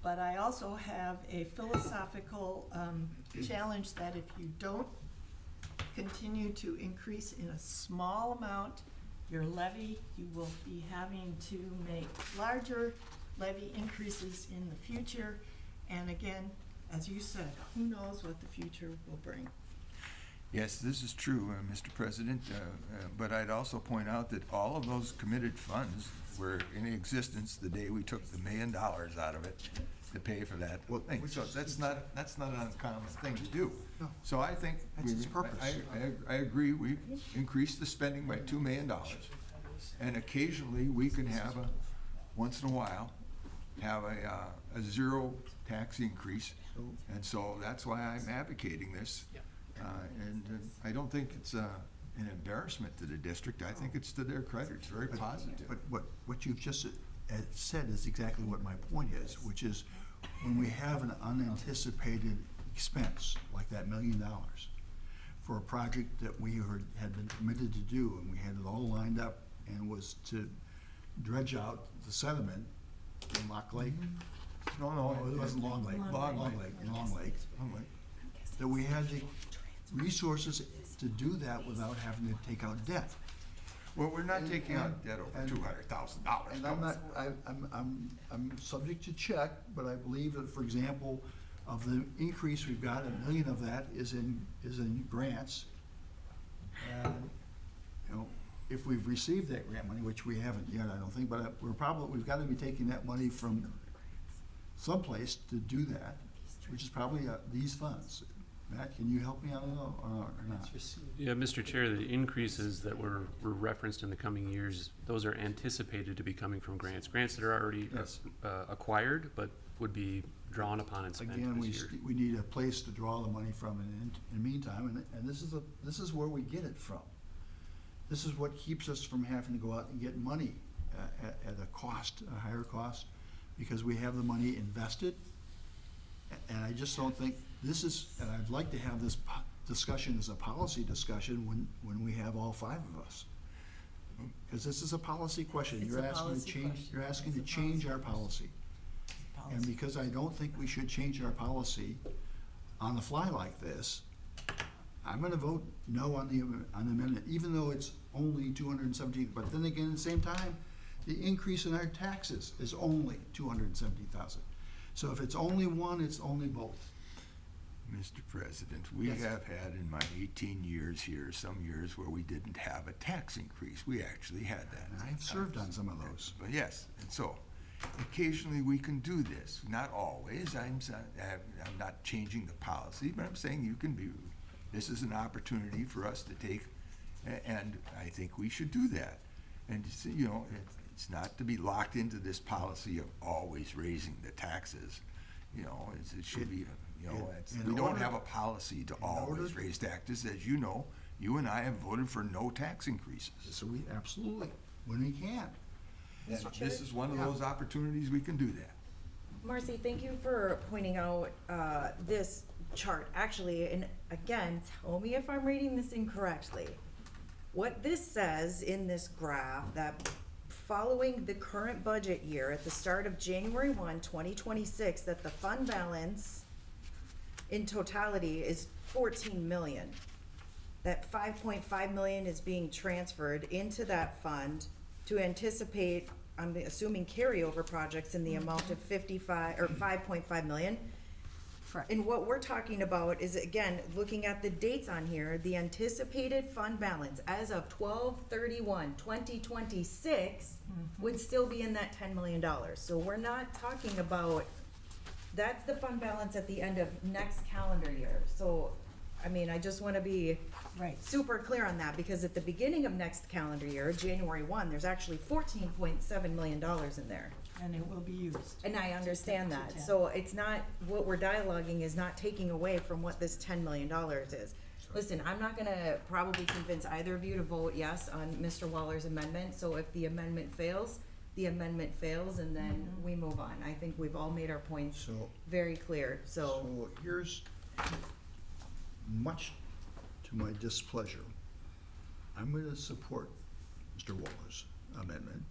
but I also have a philosophical challenge that if you don't continue to increase in a small amount your levy, you will be having to make larger levy increases in the future. And again, as you said, who knows what the future will bring. Yes, this is true, Mr. President, but I'd also point out that all of those committed funds were in existence the day we took the $1 million out of it to pay for that thing. So that's not an uncommon thing to do. No. So I think, That's its purpose. I agree, we've increased the spending by $2 million. And occasionally, we can have once in a while, have a zero tax increase. And so that's why I'm advocating this. And I don't think it's an embarrassment to the district. I think it's to their credit. It's very positive. But what you've just said is exactly what my point is, which is when we have an unanticipated expense, like that $1 million, for a project that we had been committed to do, and we had it all lined up, and was to dredge out the sediment in Lock Lake. No, It wasn't Long Lake, Long Lake. that we had the resources to do that without having to take out debt. Well, we're not taking out debt over and- $200,000. And I'm subject to check, but I believe that, for example, of the increase we've got, $1 million of that is in grants. And, you know, if we've received that grant money, which we haven't yet, I don't think, but we've got to be taking that money from someplace to do that, which is probably these funds. Matt, can you help me out or not? Yeah, Mr. Chair, the increases that were referenced in the coming years, those are anticipated to be coming from grants. Grants that are already Yes. acquired, but would be drawn upon and spent Again, this year. we need a place to draw the money from in the meantime, and this is where we get it from. This is what keeps us from having to go out and get money at a higher cost, because we have the money invested. And I just don't think this is, and I'd like to have this discussion as a policy discussion when we have all 5 of us. Because this is a policy question. It's You're a asking to policy change, question. you're asking to It's a change policy our policy. And because I don't think we should change our policy on the fly like this, I'm gonna vote no on the amendment, even though it's only 217, but then again, at the same time, the increase in our taxes is only 217,000. So if it's only one, it's only both. Mr. President, we Yes. have had in my 18 years here, some years where we didn't have a tax increase. We actually had that. And I have served on some of those. But yes, and so occasionally we can do this, not always. I'm not changing the policy, but I'm saying you can be, this is an opportunity for us to take, and I think we should do that. And, you know, it's not to be locked into this policy of always raising the taxes. You know, it should be, you know, In we don't order- have a policy to in always order- raise taxes. As you know, you and I have voted for no tax increases. So we, absolutely, when we can. And Mr. this Chair? is one of those opportunities we can do that. Marcy, thank you for pointing out this chart. Actually, and again, tell me if I'm reading this incorrectly. What this says in this graph, that following the current budget year, at the start of January 1, 2026, that the fund balance in totality is 14 million. That 5.5 million is being transferred into that fund to anticipate, I'm assuming, carryover projects in the amount of 5.5 million. Correct. And what we're talking about is, again, looking at the dates on here, the anticipated fund balance as of 12/31/2026 would still be in that $10 million. So we're not talking about, that's the fund balance at the end of next calendar year. So, I mean, I just wanna be Right. super clear on that, because at the beginning of next calendar year, January 1, there's actually $14.7 million in there. And it will be used. And I understand To that, 10. so it's not, what we're dialoguing is not taking away from what this $10 million is. Listen, I'm not gonna probably convince either of you to vote yes on Mr. Waller's amendment, so if the amendment fails, the amendment fails, and then we move on. I think we've all made our points So, very clear, so, so here's, much to my displeasure, I'm gonna support Mr. Waller's amendment,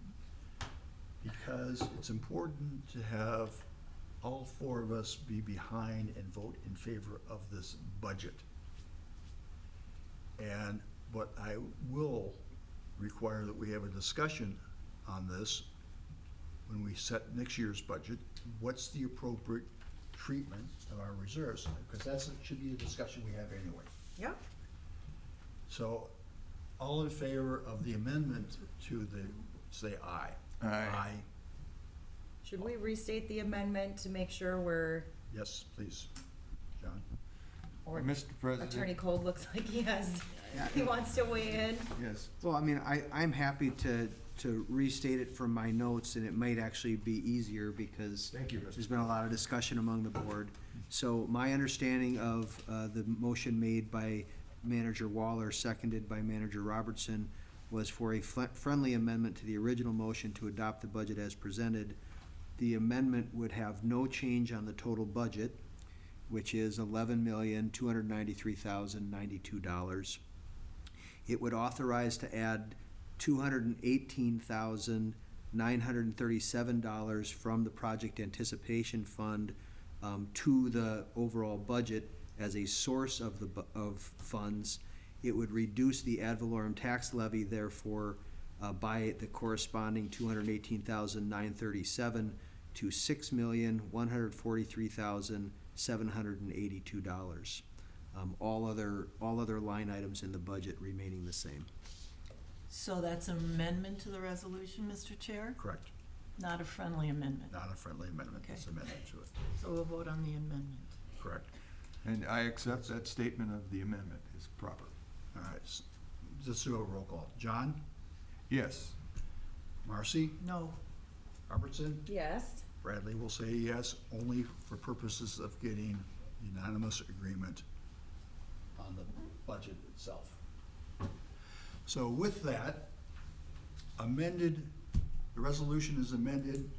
because it's important to have all four of us be behind and vote in favor of this budget. And, but I will require that we have a discussion on this when we set next year's budget. What's the appropriate treatment of our reserves? Because that's, should be a discussion we have anyway. yeah. So, all in favor of the amendment to the, say aye. Aye. Should we restate the amendment to make sure we're, Yes, please, John. or Mr. President. Attorney Cole looks like he wants to weigh in? Yes. Well, I mean, I'm happy to restate it from my notes, and it might actually be easier because Thank you, Mr. there's been a lot of discussion among the board. So my understanding of the motion made by Manager Waller, seconded by Manager Robertson, was for a friendly amendment to the original motion to adopt the budget as presented. The amendment would have no change on the total budget, which is $11,293,092. It would authorize to add $218,937 from the project anticipation fund to the overall budget as a source of of funds. It would reduce the ad valorem tax levy, therefore, by the corresponding $218,937 to $6,143,782. All other line items in the budget remaining the same. So that's an amendment to the resolution, Mr. Chair? Correct. Not a friendly amendment. Not a friendly amendment, Okay. it's amendment to it. So we'll vote on the amendment. Correct. And I accept that statement of the amendment is proper. All right, let's do a roll call. John? Yes. Marcy? No. Robertson? Yes. Bradley will say yes, only for purposes of getting unanimous agreement on the budget itself. So with that, the resolution is amended,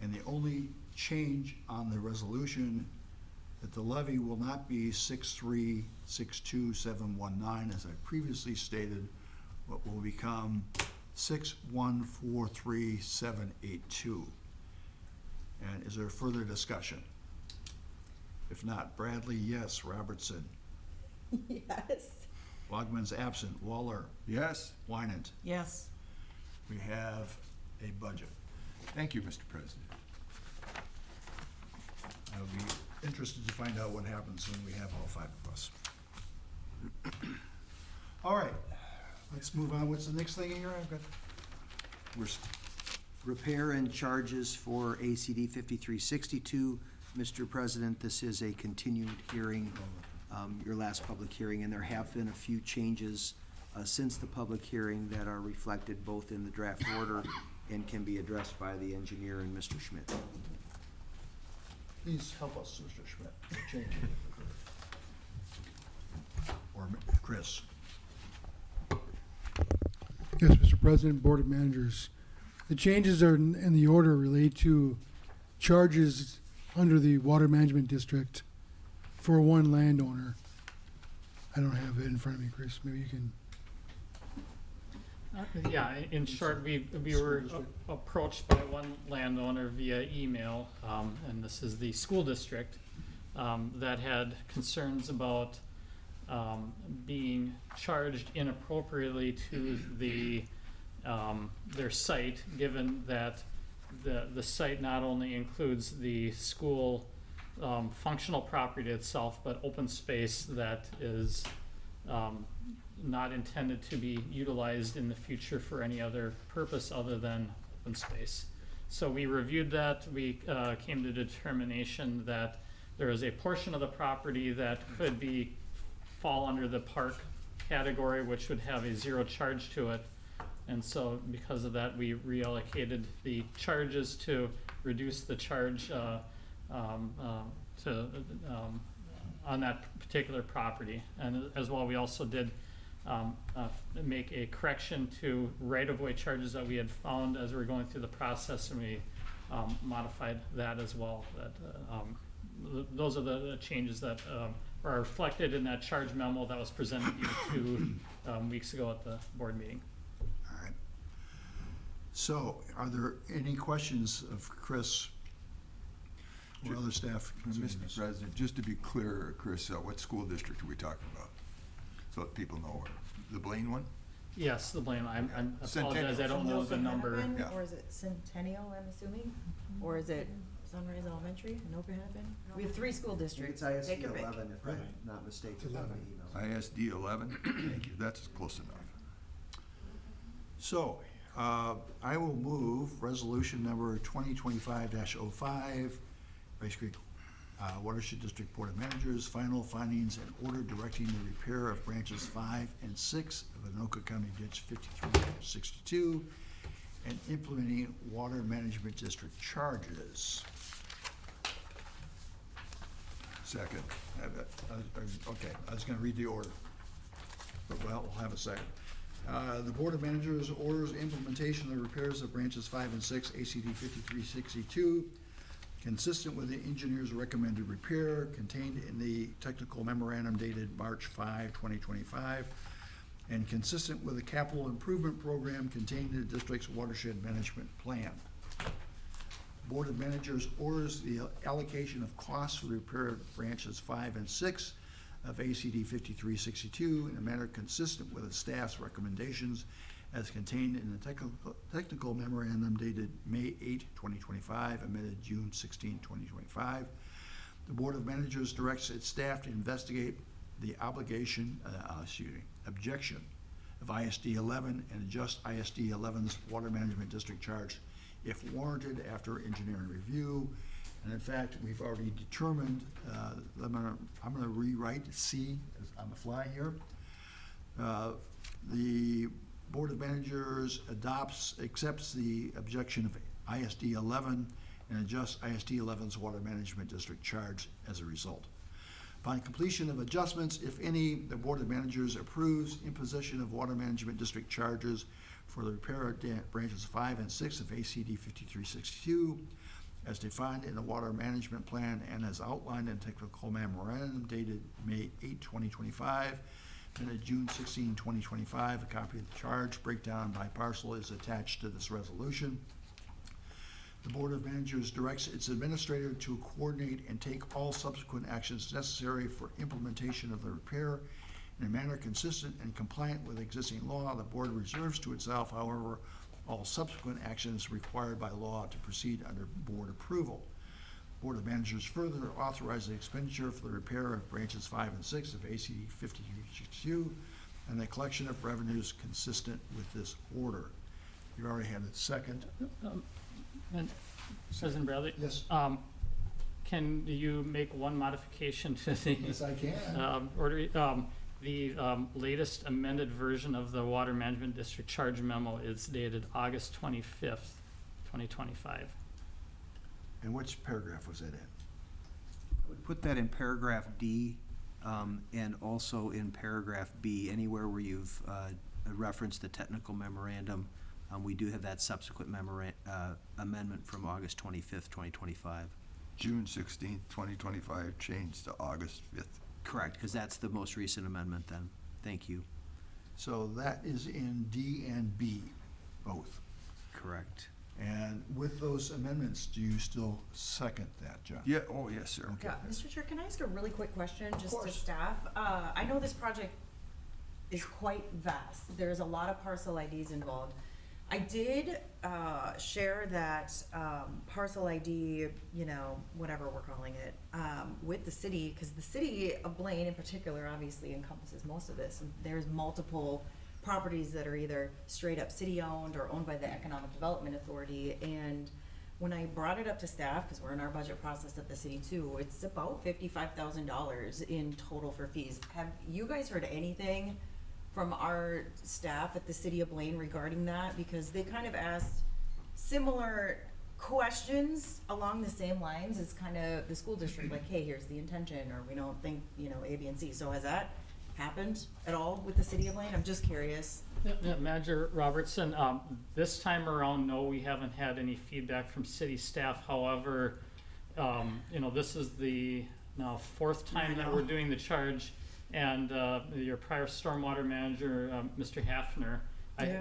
and the only change on the resolution, that the levy will not be 6362719, as I previously stated, but will become 6143782. And is there further discussion? If not, Bradley, yes. Robertson? Yes. Wogman's absent. Waller? Yes. Wynant? Yes. We have a budget. Thank you, Mr. President. We interested to find out what happens when we have all 5 of us. All right, let's move on. What's the next thing here? I've got, Repair and charges for ACD 5362. Mr. President, this is a continued hearing, your last public hearing, and there have been a few changes since the public hearing that are reflected both in the draft order and can be addressed by the engineer and Mr. Schmidt. please help us, Mr. Schmidt, change it. Or Chris. Yes, Mr. President, Board of Managers. The changes are in the order relate to charges under the Water Management District for one landowner. I don't have it in front of me, Chris. Maybe you can. Yeah, in short, we were approached by one landowner via email, and this is the school district, that had concerns about being charged inappropriately to the their site, given that the site not only includes the school functional property itself, but open space that is not intended to be utilized in the future for any other purpose other than open space. So we reviewed that. We came to determination that there is a portion of the property that could fall under the park category, which would have a zero charge to it. And so because of that, we reallocated the charges to reduce the charge on that particular property. And as well, we also did make a correction to right-of-way charges that we had found as we were going through the process, and we modified that as well. That those are the changes that are reflected in that charge memo that was presented to you 2 weeks ago at the board meeting. All right. So, are there any questions of Chris or other staff? Mr. President, just to be clear, Chris, what school district are we talking about? So that people know where. The Blaine one? Yes, the blame. I apologize. Centennial. I don't know the number. Hennepin, Yeah. or is it Centennial, I'm assuming? Or is it Sunrise Elementary in Hennepin? We have 3 school districts. Take your pick. if I'm not mistaken on the email. ISD 11? Thank you, that's close enough. So, I will move resolution number 2025-05, Rice Creek Watershed District Board of Managers, final findings and order directing the repair of branches 5 and 6 of Anoka County Ditch 5362 and implementing Water Management District charges. Second. Okay, I was gonna read the order, but well, we'll have a second. The Board of Managers orders implementation of the repairs of branches 5 and 6, ACD 5362, consistent with the engineer's recommended repair contained in the technical memorandum dated March 5, 2025, and consistent with the capital improvement program contained in the district's watershed management plan. Board of Managers orders the allocation of costs for the repair of branches 5 and 6 of ACD 5362 in a manner consistent with the staff's recommendations as contained in the technical memorandum dated May 8, 2025, amended June 16, 2025. The Board of Managers directs its staff to investigate the objection of ISD 11 and adjust ISD 11's Water Management District charge if warranted after engineering review. And in fact, we've already determined, I'm gonna rewrite C on the fly here. The Board of Managers accepts the objection of ISD 11 and adjusts ISD 11's Water Management District charge as a result. Upon completion of adjustments, if any, the Board of Managers approves imposition of Water Management District charges for the repair of branches 5 and 6 of ACD 5362 as defined in the Water Management Plan and as outlined in technical memorandum dated May 8, 2025, and June 16, 2025. A copy of the charge breakdown by parcel is attached to this resolution. The Board of Managers directs its administrator to coordinate and take all subsequent actions necessary for implementation of the repair in a manner consistent and compliant with existing law. The Board reserves to itself, however, all subsequent actions required by law to proceed under Board approval. Board of Managers further authorize the expenditure for the repair of branches 5 and 6 of AC 52 and the collection of revenues consistent with this order. You already had a second. And President Bradley? Yes. Can you make one modification to the? Yes, I can. Order, the latest amended version of the Water Management District Charge Memo is dated August 25th, 2025. And which paragraph was that in? Would put that in paragraph D, and also in paragraph B, anywhere where you've referenced the technical memorandum. We do have that subsequent amendment from August 25th, 2025. June 16th, 2025, changed to August 5th. Correct, because that's the most recent amendment then. Thank you. So that is in D and B, both. Correct. And with those amendments, do you still second that, John? Yeah, oh, yes, sir. Yeah, Mr. Chair, can I ask a really quick question just to course. staff? I know this project is quite vast. There's a lot of parcel IDs involved. I did share that parcel ID, you know, whatever we're calling it, with the city, because the city of Blaine in particular obviously encompasses most of this. And there's multiple properties that are either straight up city-owned or owned by the Economic Development Authority. And when I brought it up to staff, because we're in our budget process at the city too, it's about $55,000 in total for fees. Have you guys heard anything from our staff at the city of Blaine regarding that? Because they kind of asked similar questions along the same lines as kind of the school district, like, hey, here's the intention, or we don't think, you know, A, B, and C. So has that happened at all with the city of Blaine? I'm just curious. Yeah, Manager Robertson, this time around, no, we haven't had any feedback from city staff. However, you know, this is the now fourth time that we're doing the charge. And your prior stormwater manager, Mr. Hafner,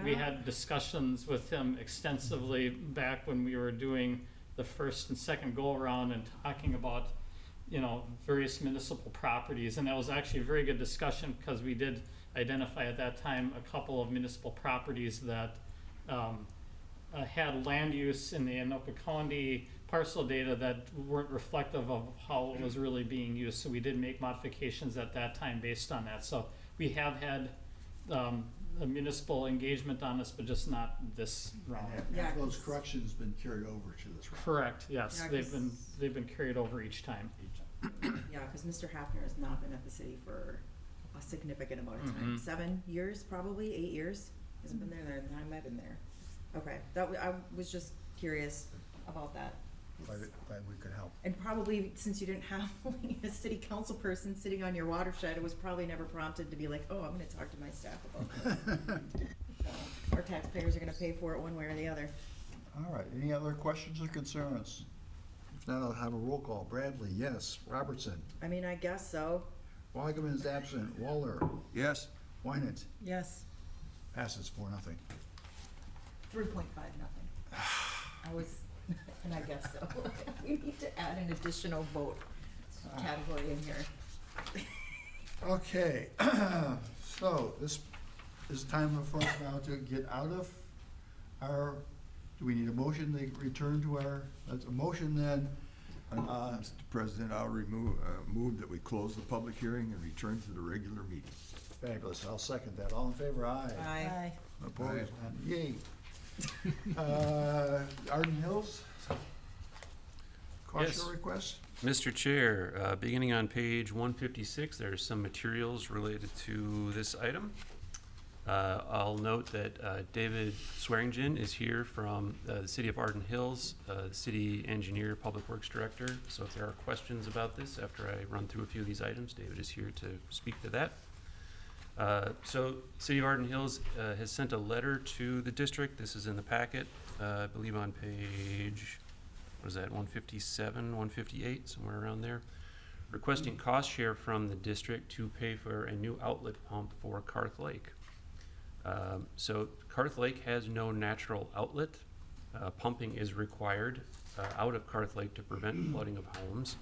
we had discussions with him extensively back when we were doing the first and second go-around and talking about, you know, various municipal properties. And that was actually a very good discussion because we did identify at that time a couple of municipal properties that had land use in the Anoka County parcel data that weren't reflective of how it was really being used. So we did make modifications at that time based on that. So we have had a municipal engagement on this, but just not this round. Yeah, Have those 'cause- corrections been carried over to this round? Correct, yes. Yeah, They've been carried over each time. Yeah, because Mr. Hafner has not been at the city for a significant amount of time. Mhm. 7 years, probably 8 years. Hasn't been there the time I've been there. Okay, I was just curious about that. Glad we could help. And probably since you didn't have a city council person sitting on your watershed, it was probably never prompted to be like, oh, I'm gonna talk to my staff about that. So, our taxpayers are gonna pay for it one way or the other. All right, any other questions or concerns? If not, I'll have a roll call. Bradley, yes. Robertson? I mean, I guess so. Wageman is absent. Waller? Yes, Wynant? Yes. Passes 4-0. 3.5, nothing. I was, and I guess so. We need to add an additional vote category in here. Okay, so this is time for us now to get out of our, do we need a motion to return to our, that's a motion then? Mr. President, I'll move that we close the public hearing and return to the regular meeting. Fabulous, I'll second that. All in favor, aye. Aye. Opposed, none. Yay. Arden Hills? Yes. Caution request? Mr. Chair, beginning on page 156, there's some materials related to this item. I'll note that David Swearingen is here from the City of Arden Hills, the City Engineer, Public Works Director. So if there are questions about this after I run through a few of these items, David is here to speak to that. So City of Arden Hills has sent a letter to the district. This is in the packet, I believe on page, what is that, 157, 158, somewhere around there, requesting cost share from the district to pay for a new outlet pump for Carth Lake. So Carth Lake has no natural outlet. Pumping is required out of Carth Lake to prevent flooding of homes.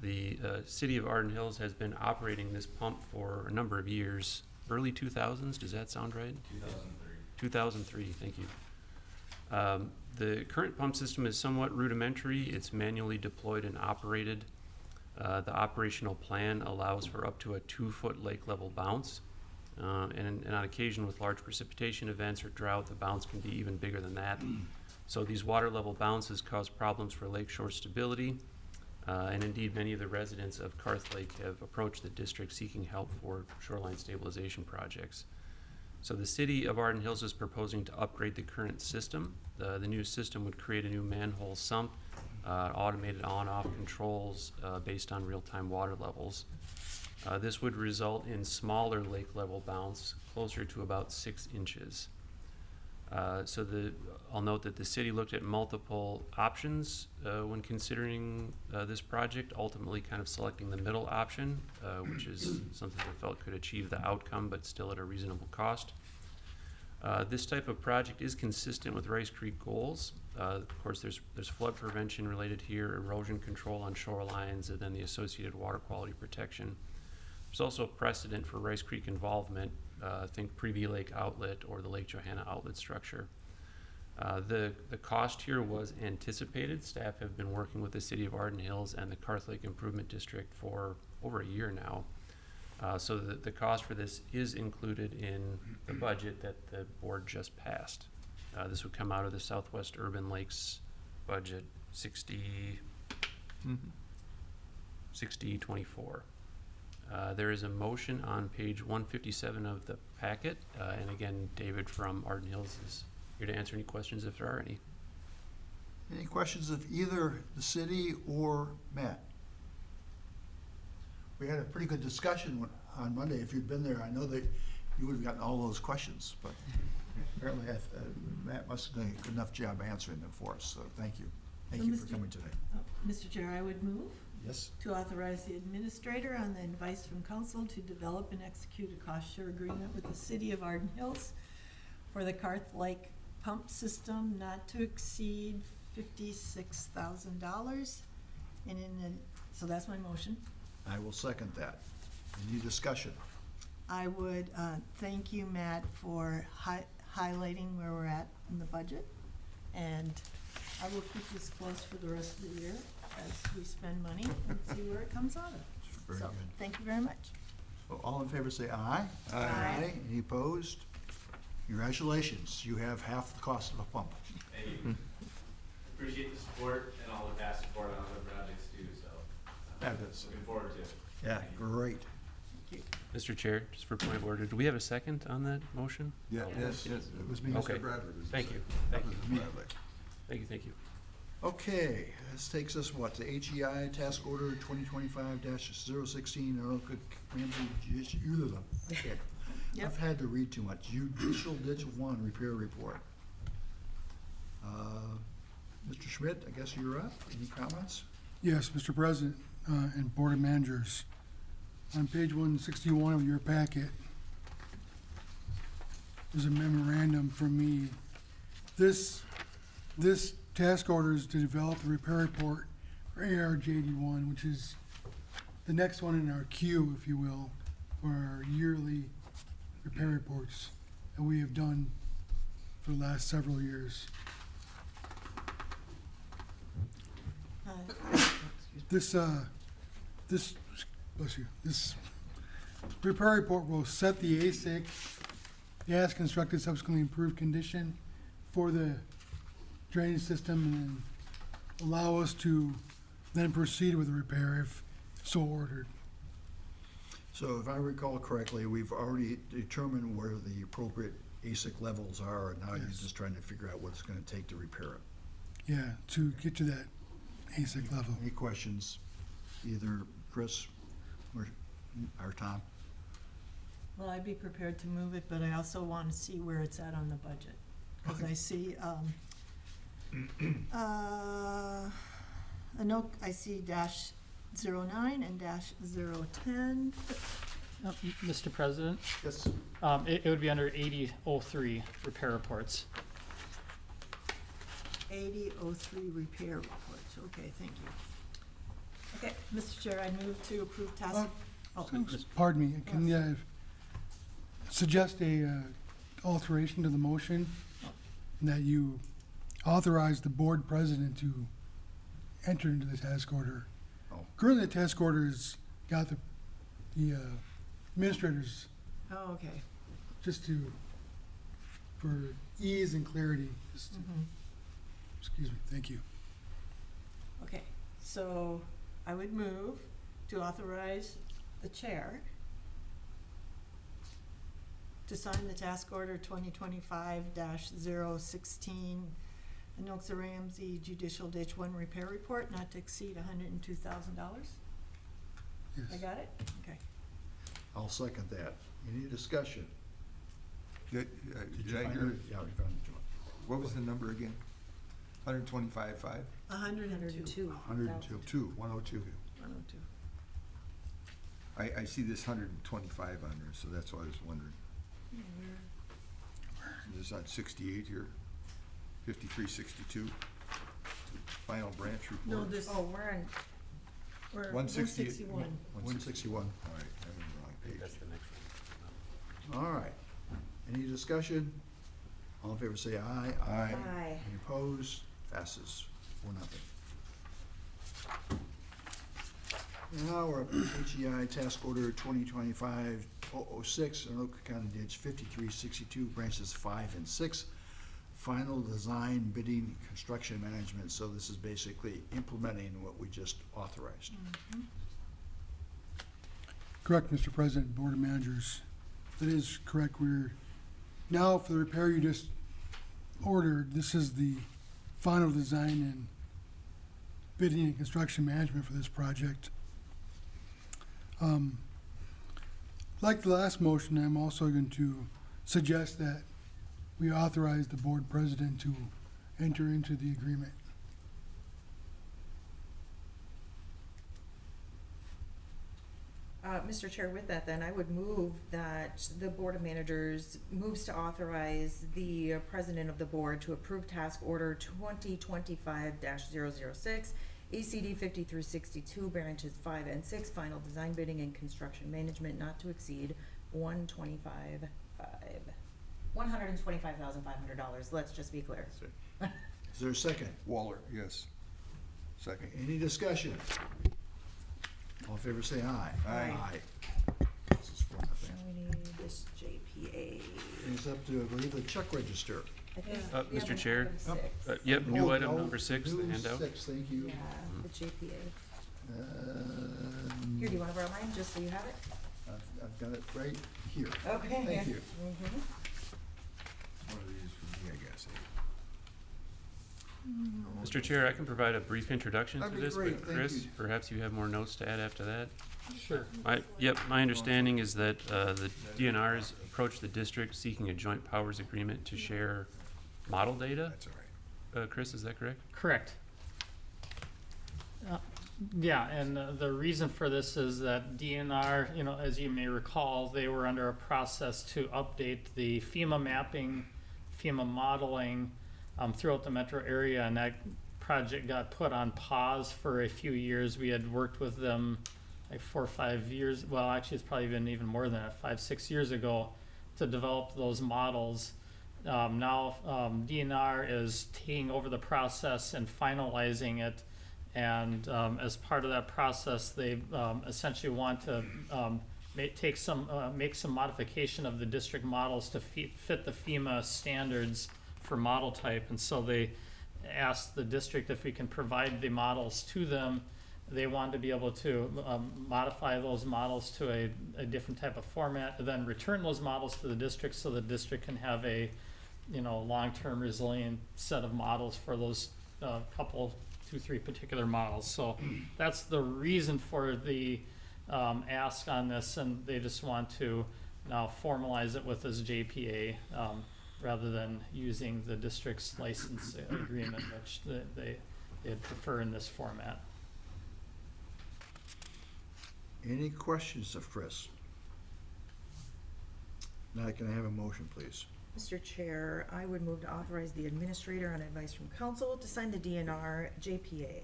The City of Arden Hills has been operating this pump for a number of years, early 2000s, does that sound right? 2003. 2003, thank you. The current pump system is somewhat rudimentary. It's manually deployed and operated. The operational plan allows for up to a 2-foot lake level bounce. And on occasion with large precipitation events or drought, the bounce can be even bigger than that. So these water level bounces cause problems for lakeshore stability. And indeed, many of the residents of Karth Lake have approached the district seeking help for shoreline stabilization projects. So the city of Arden Hills is proposing to upgrade the current system. The new system would create a new manhole sump, automated on-off controls based on real-time water levels. This would result in smaller lake level bounce, closer to about 6 inches. I'll note that the city looked at multiple options when considering this project, ultimately kind of selecting the middle option, which is something they felt could achieve the outcome, but still at a reasonable cost. This type of project is consistent with Rice Creek goals. Of course, there's flood prevention related here, erosion control on shorelines, and then the associated water quality protection. There's also precedent for Rice Creek involvement. Think Privy Lake outlet or the Lake Johanna outlet structure. The cost here was anticipated. Staff have been working with the City of Arden Hills and the Karth Lake Improvement District for over a year now. So the cost for this is included in the budget that the board just passed. This would come out of the Southwest Urban Lakes budget 60-24. There is a motion on page 157 of the packet, and again, David from Arden Hills is here to answer any questions if there are any. Any questions of either the city or Matt? We had a pretty good discussion on Monday. If you'd been there, I know that you would have gotten all those questions, but apparently Matt must have done a good enough job answering them for us, so thank you. Thank you for coming today. Mr. Chair, I would move Yes? to authorize the administrator on the advice from council to develop and execute a cost share agreement with the City of Arden Hills for the Karth Lake pump system not to exceed $56,000. So that's my motion. I will second that. Any discussion? I would thank you, Matt, for highlighting where we're at in the budget. And I will keep this close for the rest of the year as we spend money and see where it comes out of. Very So, good. thank you very much. So all in favor say aye. Aye. Any opposed? Congratulations, you have half the cost of a pump. Thank you. Appreciate the support and all the past support on other projects too, so. Fabulous. Looking forward to it. Yeah, great. Mr. Chair, just for point of order, do we have a second on that motion? Yeah, Yes, yes. it was me. Okay. Bradley was the Thank you. second. Thank That you. was Bradley. Thank you. Okay, this takes us what, to HEI Task Order 2025-016, Yep. I've had to read too much. Judicial Ditch 1 Repair Report. Mr. Schmidt, I guess you're up. Any comments? Yes, Mr. President, and Board of Managers. On page 161 of your packet, there's a memorandum from me. This task order is to develop a repair report for ARJD1, which is the next one in our queue, if you will, for our yearly repair reports that we have done for the last several years. This repair report will set the ASIC, the as constructed subsequently improved condition for the drainage system and allow us to then proceed with the repair if so ordered. So if I recall correctly, we've already determined where the appropriate ASIC levels are, and now you're Yes. just trying to figure out what it's gonna take to repair it. Yeah, to get to that ASIC level. Any questions, either Chris or Tom? Well, I'd be prepared to move it, but I also want to see where it's at on the budget. Because I see, a note, I see -09 and -010. Mr. President, Yes. it would be under 8003 repair reports. 8003 repair reports, okay, thank you. Okay, Mr. Chair, I move to approve task. Pardon me, can you suggest a alteration to the motion that you authorize the board president to enter into the task order. Oh. Currently, the task order's got the administrators, Oh, okay. just to, for ease and clarity, just to- excuse me, thank you. Okay, so I would move to authorize the chair to sign the task order 2025-016, the Noxa Ramsey Judicial Ditch 1 repair report not to exceed $102,000. Yes. I got it? Okay. I'll second that. Any discussion? Did Did I you find hear, it? Yeah, we found it. what was the number again? 125.5? 102. 102, 102. 102. I see this 125 on there, so that's why I was wondering. There's on 68 here, 5362, final branch report. No, this, Oh, we're on, we're 168. 161. 161. All right, I'm in the wrong page. That's the next one. All right. Any discussion? All in favor say aye. Aye. aye. Any opposed? Passes 4-0. Now we're up to HEI Task Order 2025-006, Anoka County Ditch 5362, branches 5 and 6. Final design, bidding, construction management. So this is basically implementing what we just authorized. Correct, Mr. President, Board of Managers. That is correct. We're, now for the repair you just ordered, this is the final design and bidding and construction management for this project. Like the last motion, I'm also going to suggest that we authorize the board president to enter into the agreement. Mr. Chair, with that then, I would move that the Board of Managers moves to authorize the President of the Board to approve Task Order 2025-006, ACD 5362, branches 5 and 6, final design bidding and construction management not to exceed $125,500. Let's just be clear. Is there a second? Waller, yes. Second. Any discussion? All in favor say aye. Aye. This is 4-0. Now we need this JPA. It's up to, I believe, the check register. I think we Mr. have Chair? item 6. Yep, new Oh, item no, number 6, the new handout. 6, thank you. Yeah, the JPA. Um, Here, do you wanna borrow mine, just so you have it? I've got it right here. Okay. Thank you. Mhm. One of these for me, I guess. Mr. Chair, I can provide a brief introduction to That'd be this, great, but thank Chris, you. perhaps you have more notes to add after that? Sure. My understanding is that the DNR has approached the district seeking a joint powers agreement to share model data. That's all right. Chris, is that correct? Correct. Yeah, and the reason for this is that DNR, as you may recall, they were under a process to update the FEMA mapping, FEMA modeling throughout the metro area, and that project got put on pause for a few years. We had worked with them like 4 or 5 years, well, actually, it's probably been even more than that, 5, 6 years ago, to develop those models. Now, DNR is taking over the process and finalizing it. And as part of that process, they essentially want to make some modification of the district models to fit the FEMA standards for model type. And so they asked the district if we can provide the models to them. They want to be able to modify those models to a different type of format, and then return those models to the district so the district can have a long-term resilient set of models for those couple 2-3 particular models. So that's the reason for the ask on this, and they just want to now formalize it with this JPA rather than using the district's license agreement, which they'd prefer in this format. Any questions of Chris? Now, can I have a motion, please? Mr. Chair, I would move to authorize the administrator on advice from council to sign the DNR JPA.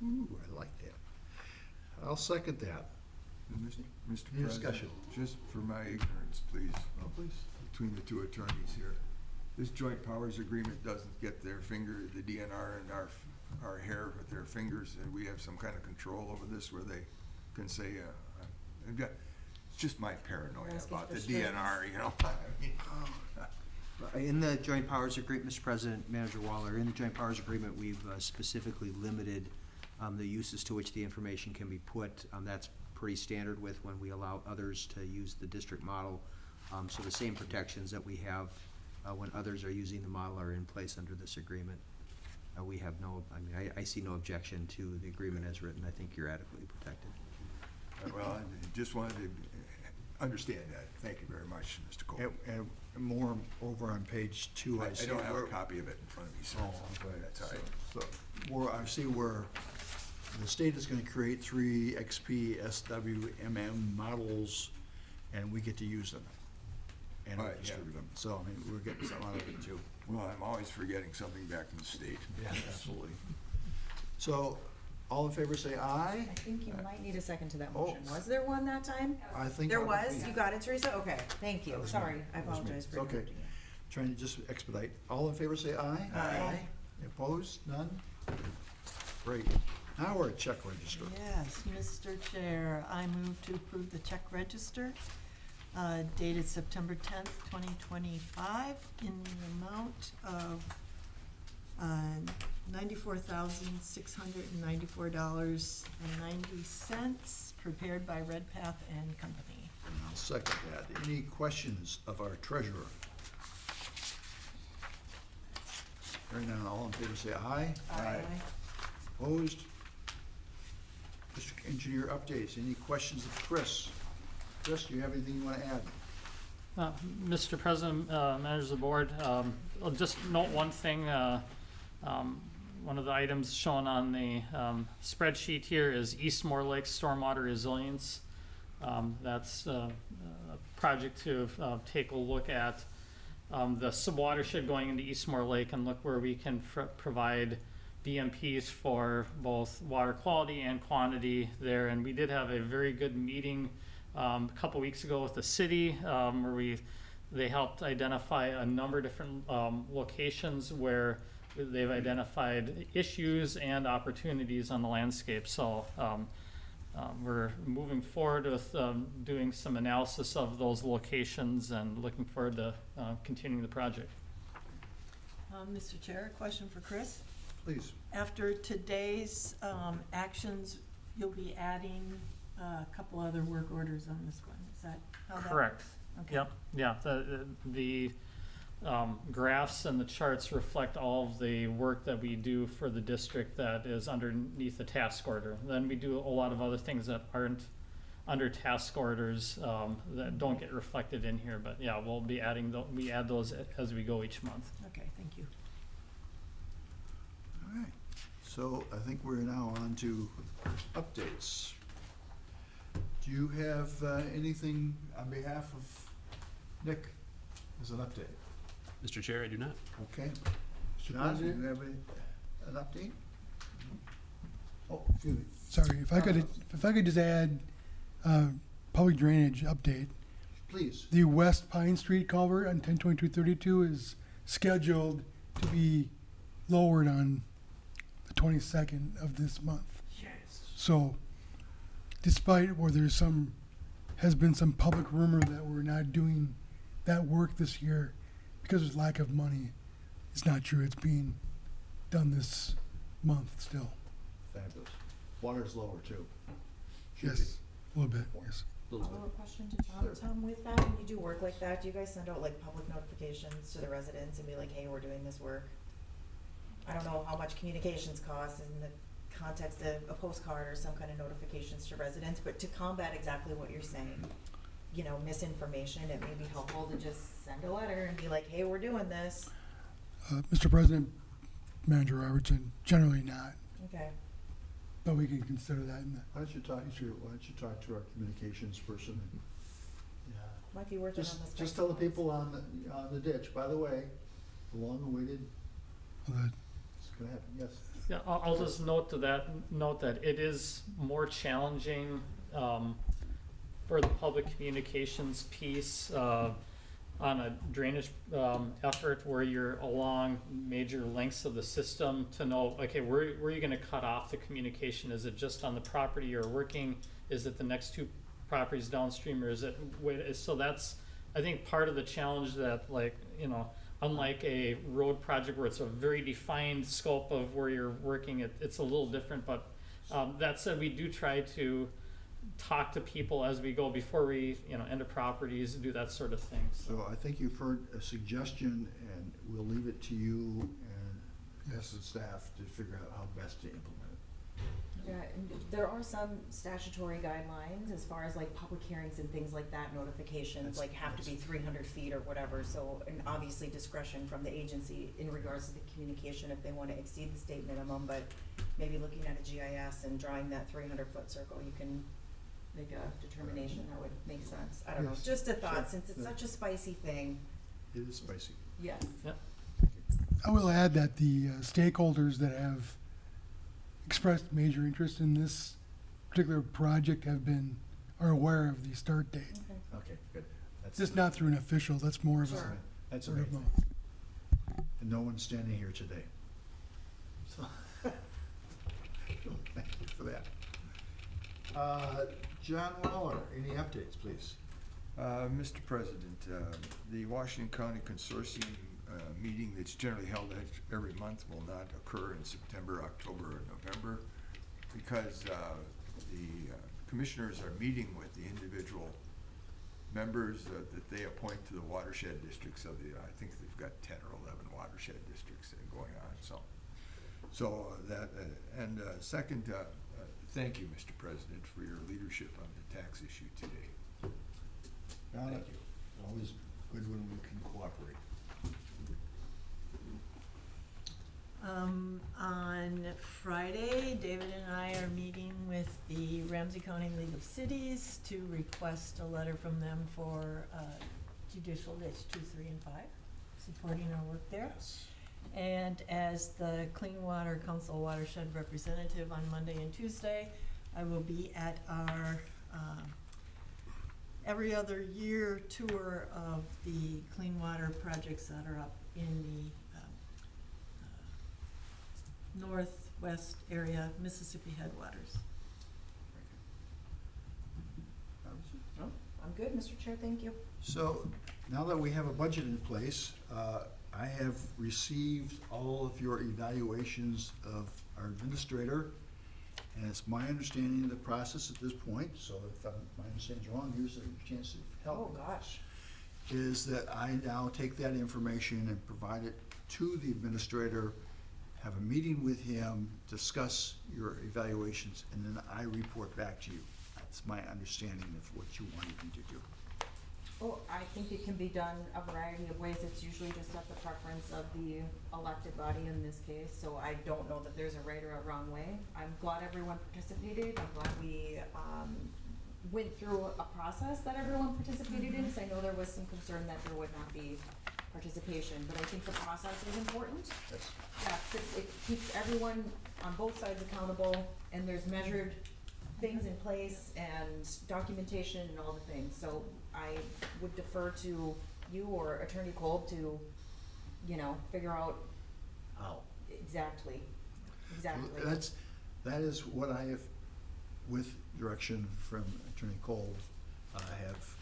Ooh, I like that. I'll second that. Mr. Any President, discussion? just for my ignorance, please, Oh, please. between the two attorneys here. This joint powers agreement doesn't get their finger, the DNR and our hair with their fingers, and we have some kind of control over this where they can say, it's just my paranoia Asking about for the strings. DNR, you know? I mean, In the joint powers agreement, Mr. President, Manager Waller, in the joint powers agreement, we've specifically limited the uses to which the information can be put. That's pretty standard with when we allow others to use the district model. So the same protections that we have when others are using the model are in place under this agreement. We have no, I mean, I see no objection to the agreement as written. I think you're adequately protected. Well, I just wanted to understand that. Thank you very much, Mr. Cole. And more over on page 2, I I see. don't have a where- copy of it in front of me, so Oh, okay. that's all right. So, where I see where the state is gonna create 3 XP SWMM models, and we get to use them. And Right, yeah. distribute them. So, I mean, we're getting something out of it too. Well, I'm always forgetting something back from the state. Yeah, absolutely. So, all in favor say aye. I think you might need a second to that Oh. motion. Was there one that time? I think. There that would was? be- You got it, Teresa? Okay, thank you. That was Sorry, me. I That was me. apologize for It's okay. interrupting you. Trying to just expedite. All in favor say aye. Aye. Opposed? None? Great. Now we're at check register. Yes, Mr. Chair, I move to approve the check register dated September 10th, 2025, in the amount of $94,694.90, prepared by Redpath and Company. And I'll second that. Any questions of our treasurer? Hearing none, all in favor say aye. Opposed? District engineer updates. Any questions of Chris? Chris, do you have anything you want to add? Mr. President, members of the board, I'll just note one thing. One of the items shown on the spreadsheet here is Eastmore Lake Stormwater Resilience. That's a project to take a look at the subwatershed going into Eastmore Lake and look where we can provide BMPs for both water quality and quantity there. And we did have a very good meeting a couple weeks ago with the city where they helped identify a number of different locations where they've identified issues and opportunities on the landscape. So we're moving forward with doing some analysis of those locations and looking forward to continuing the project. Mr. Chair, a question for Chris. Please. After today's actions, you'll be adding a couple other work orders on this one. Is that how that Correct. works? Okay. Yep, yeah, the graphs and the charts reflect all of the work that we do for the district that is underneath the task order. Then we do a lot of other things that aren't under task orders that don't get reflected in here, but yeah, we'll be adding, we add those as we go each month. Okay, thank you. All right. So I think we're now on to updates. Do you have anything on behalf of Nick as an update? Mr. Chair, I do not. Okay. Mr. John, do President? you have an update? Oh, excuse me. Sorry, if I could just add, public drainage update. Please. The West Pine Street culvert on 10/22/32 is scheduled to be lowered on the 22nd of this month. So, despite where has been some public rumor that we're not doing that work this year because there's lack of money, it's not true. It's being done this month still. Fabulous. Water's lower too. Should Yes, a little bit, yes. be. Little Follow-up bit. question to Tom. Tom, with that, when you do work like that, do you guys send out like public notifications to the residents and be like, hey, we're doing this work? I don't know how much communications cost in the context of a postcard or some kind of notifications to residents, but to combat exactly what you're saying, you know, misinformation, it may be helpful to just send a letter and be like, hey, we're doing this. Mr. President, Manager Robertson, generally not, Okay. but we can consider that in the, Why don't you talk to our communications person? Yeah. Might be worth it on this. Just tell the people on the ditch, by the way, the long-awaited, it's gonna happen, yes. Yeah, I'll just note that it is more challenging for the public communications piece. on a drainage effort where you're along major lengths of the system to know, okay, where are you gonna cut off the communication? Is it just on the property you're working? Is it the next two properties downstream, or is it, so that's, I think, part of the challenge that, like, you know, unlike a road project where it's a very defined scope of where you're working, it's a little different, but that said, we do try to talk to people as we go before we, you know, enter properties, do that sort of thing. So I think you've heard a suggestion, and we'll leave it to you and as the staff to figure out how best to implement it. Yeah, and there are some statutory guidelines as far as like public hearings and things like that, notifications, like have to be 300 feet or whatever, so, and obviously discretion from the agency in regards to the communication if they wanna exceed the state minimum, but maybe looking at a GIS and drawing that 300-foot circle, you can make a determination that would make sense. I don't know, Yes. just a thought, Sure. since it's Yeah. such a spicy thing, It is spicy. yes. I will add that the stakeholders that have expressed major interest in this particular project are aware of the start date. Okay. Okay, good. That's Just not through an official, that's more of Sure. a That's sort of amazing. And no one's standing here today. So, thank you for that. John Waller, any updates, please? Mr. President, the Washington County Consortium meeting that's generally held every month will not occur in September, October, or November because the commissioners are meeting with the individual members that they appoint to the watershed districts of the, I think they've got 10 or 11 watershed districts going on, so that, and second, thank you, Mr. President, for your leadership on the tax issue today. Thank you. Always good when we can cooperate. On Friday, David and I are meeting with the Ramsey County League of Cities to request a letter from them for judicial ditch 2, 3, and 5, supporting our work there. Yes. And as the Clean Water Council watershed representative on Monday and Tuesday, I will be at our every other year tour of the clean water projects that are up in the northwest area, Mississippi headwaters. Oh, I'm good, Mr. Chair, thank you. So, now that we have a budget in place, I have received all of your evaluations of our administrator, and it's my understanding of the process at this point, so if my understanding is wrong, here's a chance to help. Oh, gosh. Is that I now take that information and provide it to the administrator, have a meeting with him, discuss your evaluations, and then I report back to you. That's my understanding of what you wanted me to do. Well, I think it can be done a variety of ways. It's usually just at the preference of the elected body in this case, so I don't know that there's a right or a wrong way. I'm glad everyone participated. I'm glad we went through a process that everyone participated in, because I know there was some concern that there would not be participation, but I think the process is important. Yes. Yeah, 'cause it keeps everyone on both sides accountable, and there's measured things in place and documentation and all the things. So I would defer to you or Attorney Kolb to, you know, figure out How? exactly. That is what I have, with direction from Attorney Cole, I have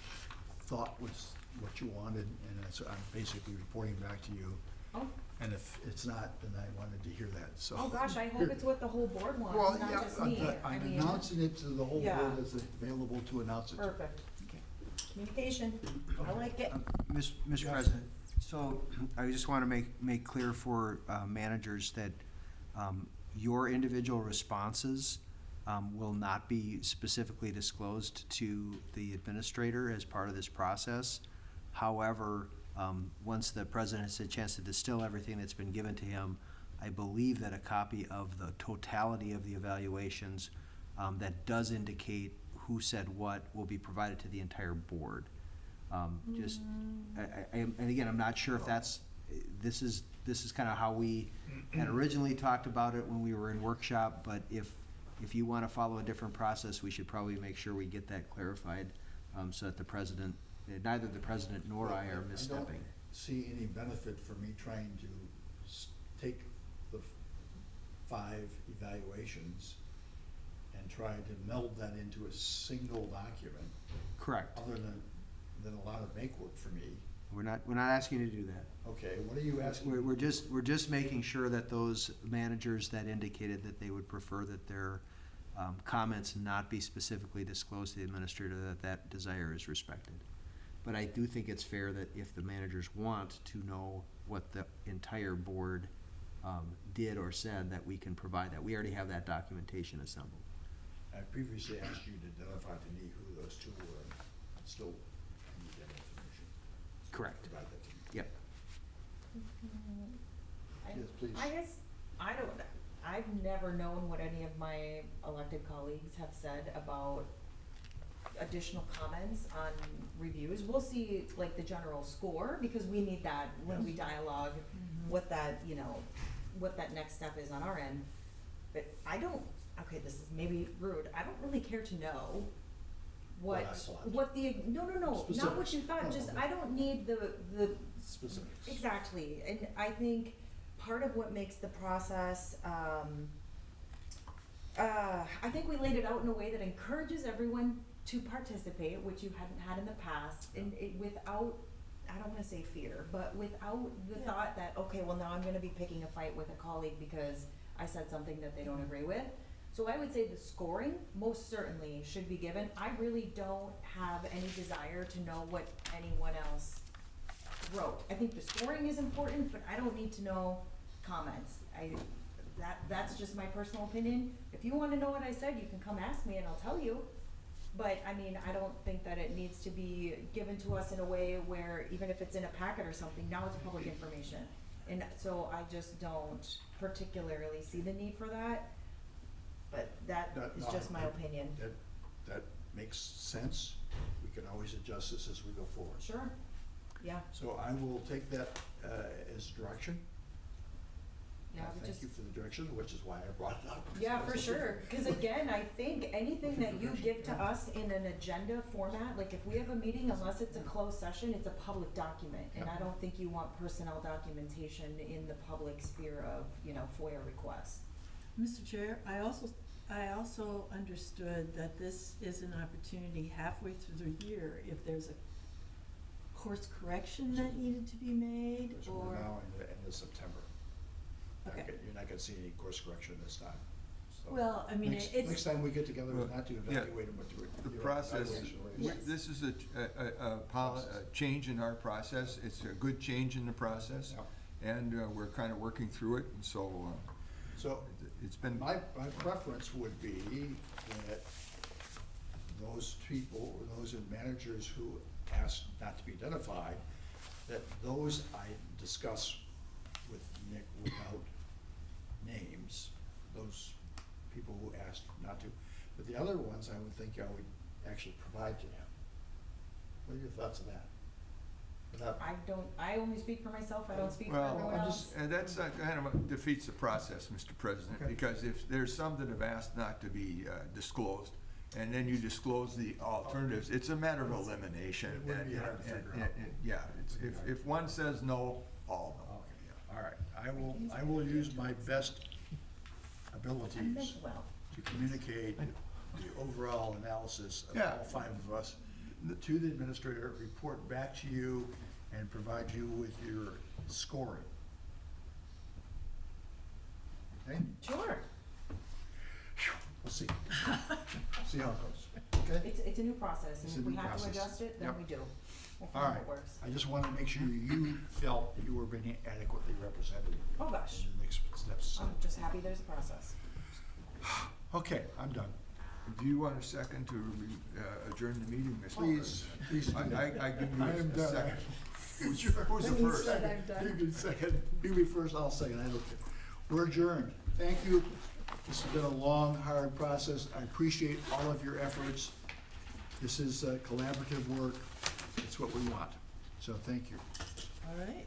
thought was what you wanted, and that's, I'm basically reporting back to you. Oh, And if it's not, then I wanted to hear that, so. oh gosh, I hope it's what the whole board Well, wants, yeah, not just me. I I'm mean, announcing it to the whole Yeah. board that's available to announce it to. perfect. Communication, I like it. Mr. Yes. President, so I just want to make clear for managers that your individual responses will not be specifically disclosed to the administrator as part of this process. However, once the president has had a chance to distill everything that's been given to him, I believe that a copy of the totality of the evaluations that does indicate who said what will be provided to the entire board. Just, and again, I'm not sure if that's, this is kind of how we had originally talked about it when we were in workshop, but if you want to follow a different process, we should probably make sure we get that clarified, so that the president neither the president nor I are misstepping. I don't see any benefit for me trying to take the 5 evaluations and try to meld that into a single document, Correct. other than a lot of make work for me. We're not asking you to do that. Okay, what are you asking? We're just making sure that those managers that indicated that they would prefer that their comments not be specifically disclosed to the administrator, that desire is respected. But I do think it's fair that if the managers want to know what the entire board did or said, that we can provide that. We already have that documentation assembled. I previously asked you to identify to me who those 2 were, and still need that information. Correct. Provide that to me. Yep. Yes, please. I guess, I've never known what any of my elected colleagues have said about additional comments on reviews. We'll see like the general score, because we need that when we dialogue what that, what that next step is on our end. But I don't, okay, this is maybe rude, I don't really care to know What I thought. what the, no, not what Specifics. you thought, No, just, no. I don't need the Specifics. exactly, and I think part of what makes the process, I think we laid it out in a way that encourages everyone to participate, which you hadn't had in the past, and it, without, I don't wanna say fear, but without the thought that, okay, well, now I'm gonna be picking a fight with a colleague because I said something that they don't agree with. So I would say the scoring most certainly should be given. I really don't have any desire to know what anyone else wrote. I think the scoring is important, but I don't need to know comments. That's just my personal opinion. If you wanna know what I said, you can come ask me and I'll tell you. But, I mean, I don't think that it needs to be given to us in a way where, even if it's in a packet or something, now it's public information. And so I just don't particularly see the need for that, but that is just my opinion. That makes sense. We can always adjust this as we go forward. Sure, yeah, So I will take that as direction. yeah, I would Thank just, you for the direction, which is why I brought it up. yeah, for sure, cause again, I think anything that you give to us in an agenda format, like if we have a meeting, unless it's a closed session, it's a public document. And Yeah. I don't think you want personnel documentation in the public sphere of, FOIA requests. Mr. Chair, I also understood that this is an opportunity halfway through the year, if there's a course correction that needed to be made, So we're or, now in the end of September. Okay. You're not gonna see any course correction this time. So well, I mean, next it's. time we get together, Well, not to yeah, evaluate them, but to. The your process, evaluation rates. Yes. this is a change in our process. It's a good change in the process. Yeah. And we're kind of working through it, and so So it's been, my preference would be that those people, or those managers who asked not to be identified, that those I discuss with Nick without names, those people who asked not to. But the other ones, I would think I would actually provide to him. What are your thoughts on that? Without, I only speak for myself, I don't speak for well, everyone I'm else. just- and that's kind of defeats the process, Mr. President, Okay. because if there's some that have asked not to be disclosed, and then you disclose the alternatives, it's a matter of elimination. It wouldn't be and- hard to and- figure out. Yeah, if one says no, all no. okay, yeah, all right. I will use my best abilities Well, to communicate the overall analysis of Yeah. all 5 of us to the administrator, report back to you, and provide you with your scoring. Okay? sure, We'll see. See how it goes, okay? it's a new process, It's and a if we new have to process. adjust it, then Yep. we do. We'll All find right, what works. I just wanted to make sure you felt that you were being adequately represented Oh, gosh, in the next steps. I'm just happy there's a process. Okay, I'm done. Do you want a second to adjourn the meeting, Mr. Please, President? please do that. I give you I am a done. second. Who's the first? You can second, you be first, I'll second, I don't care. We're adjourned. Thank you. This has been a long, hard process. I appreciate all of your efforts. This is collaborative work. It's what we want. So thank you. All right,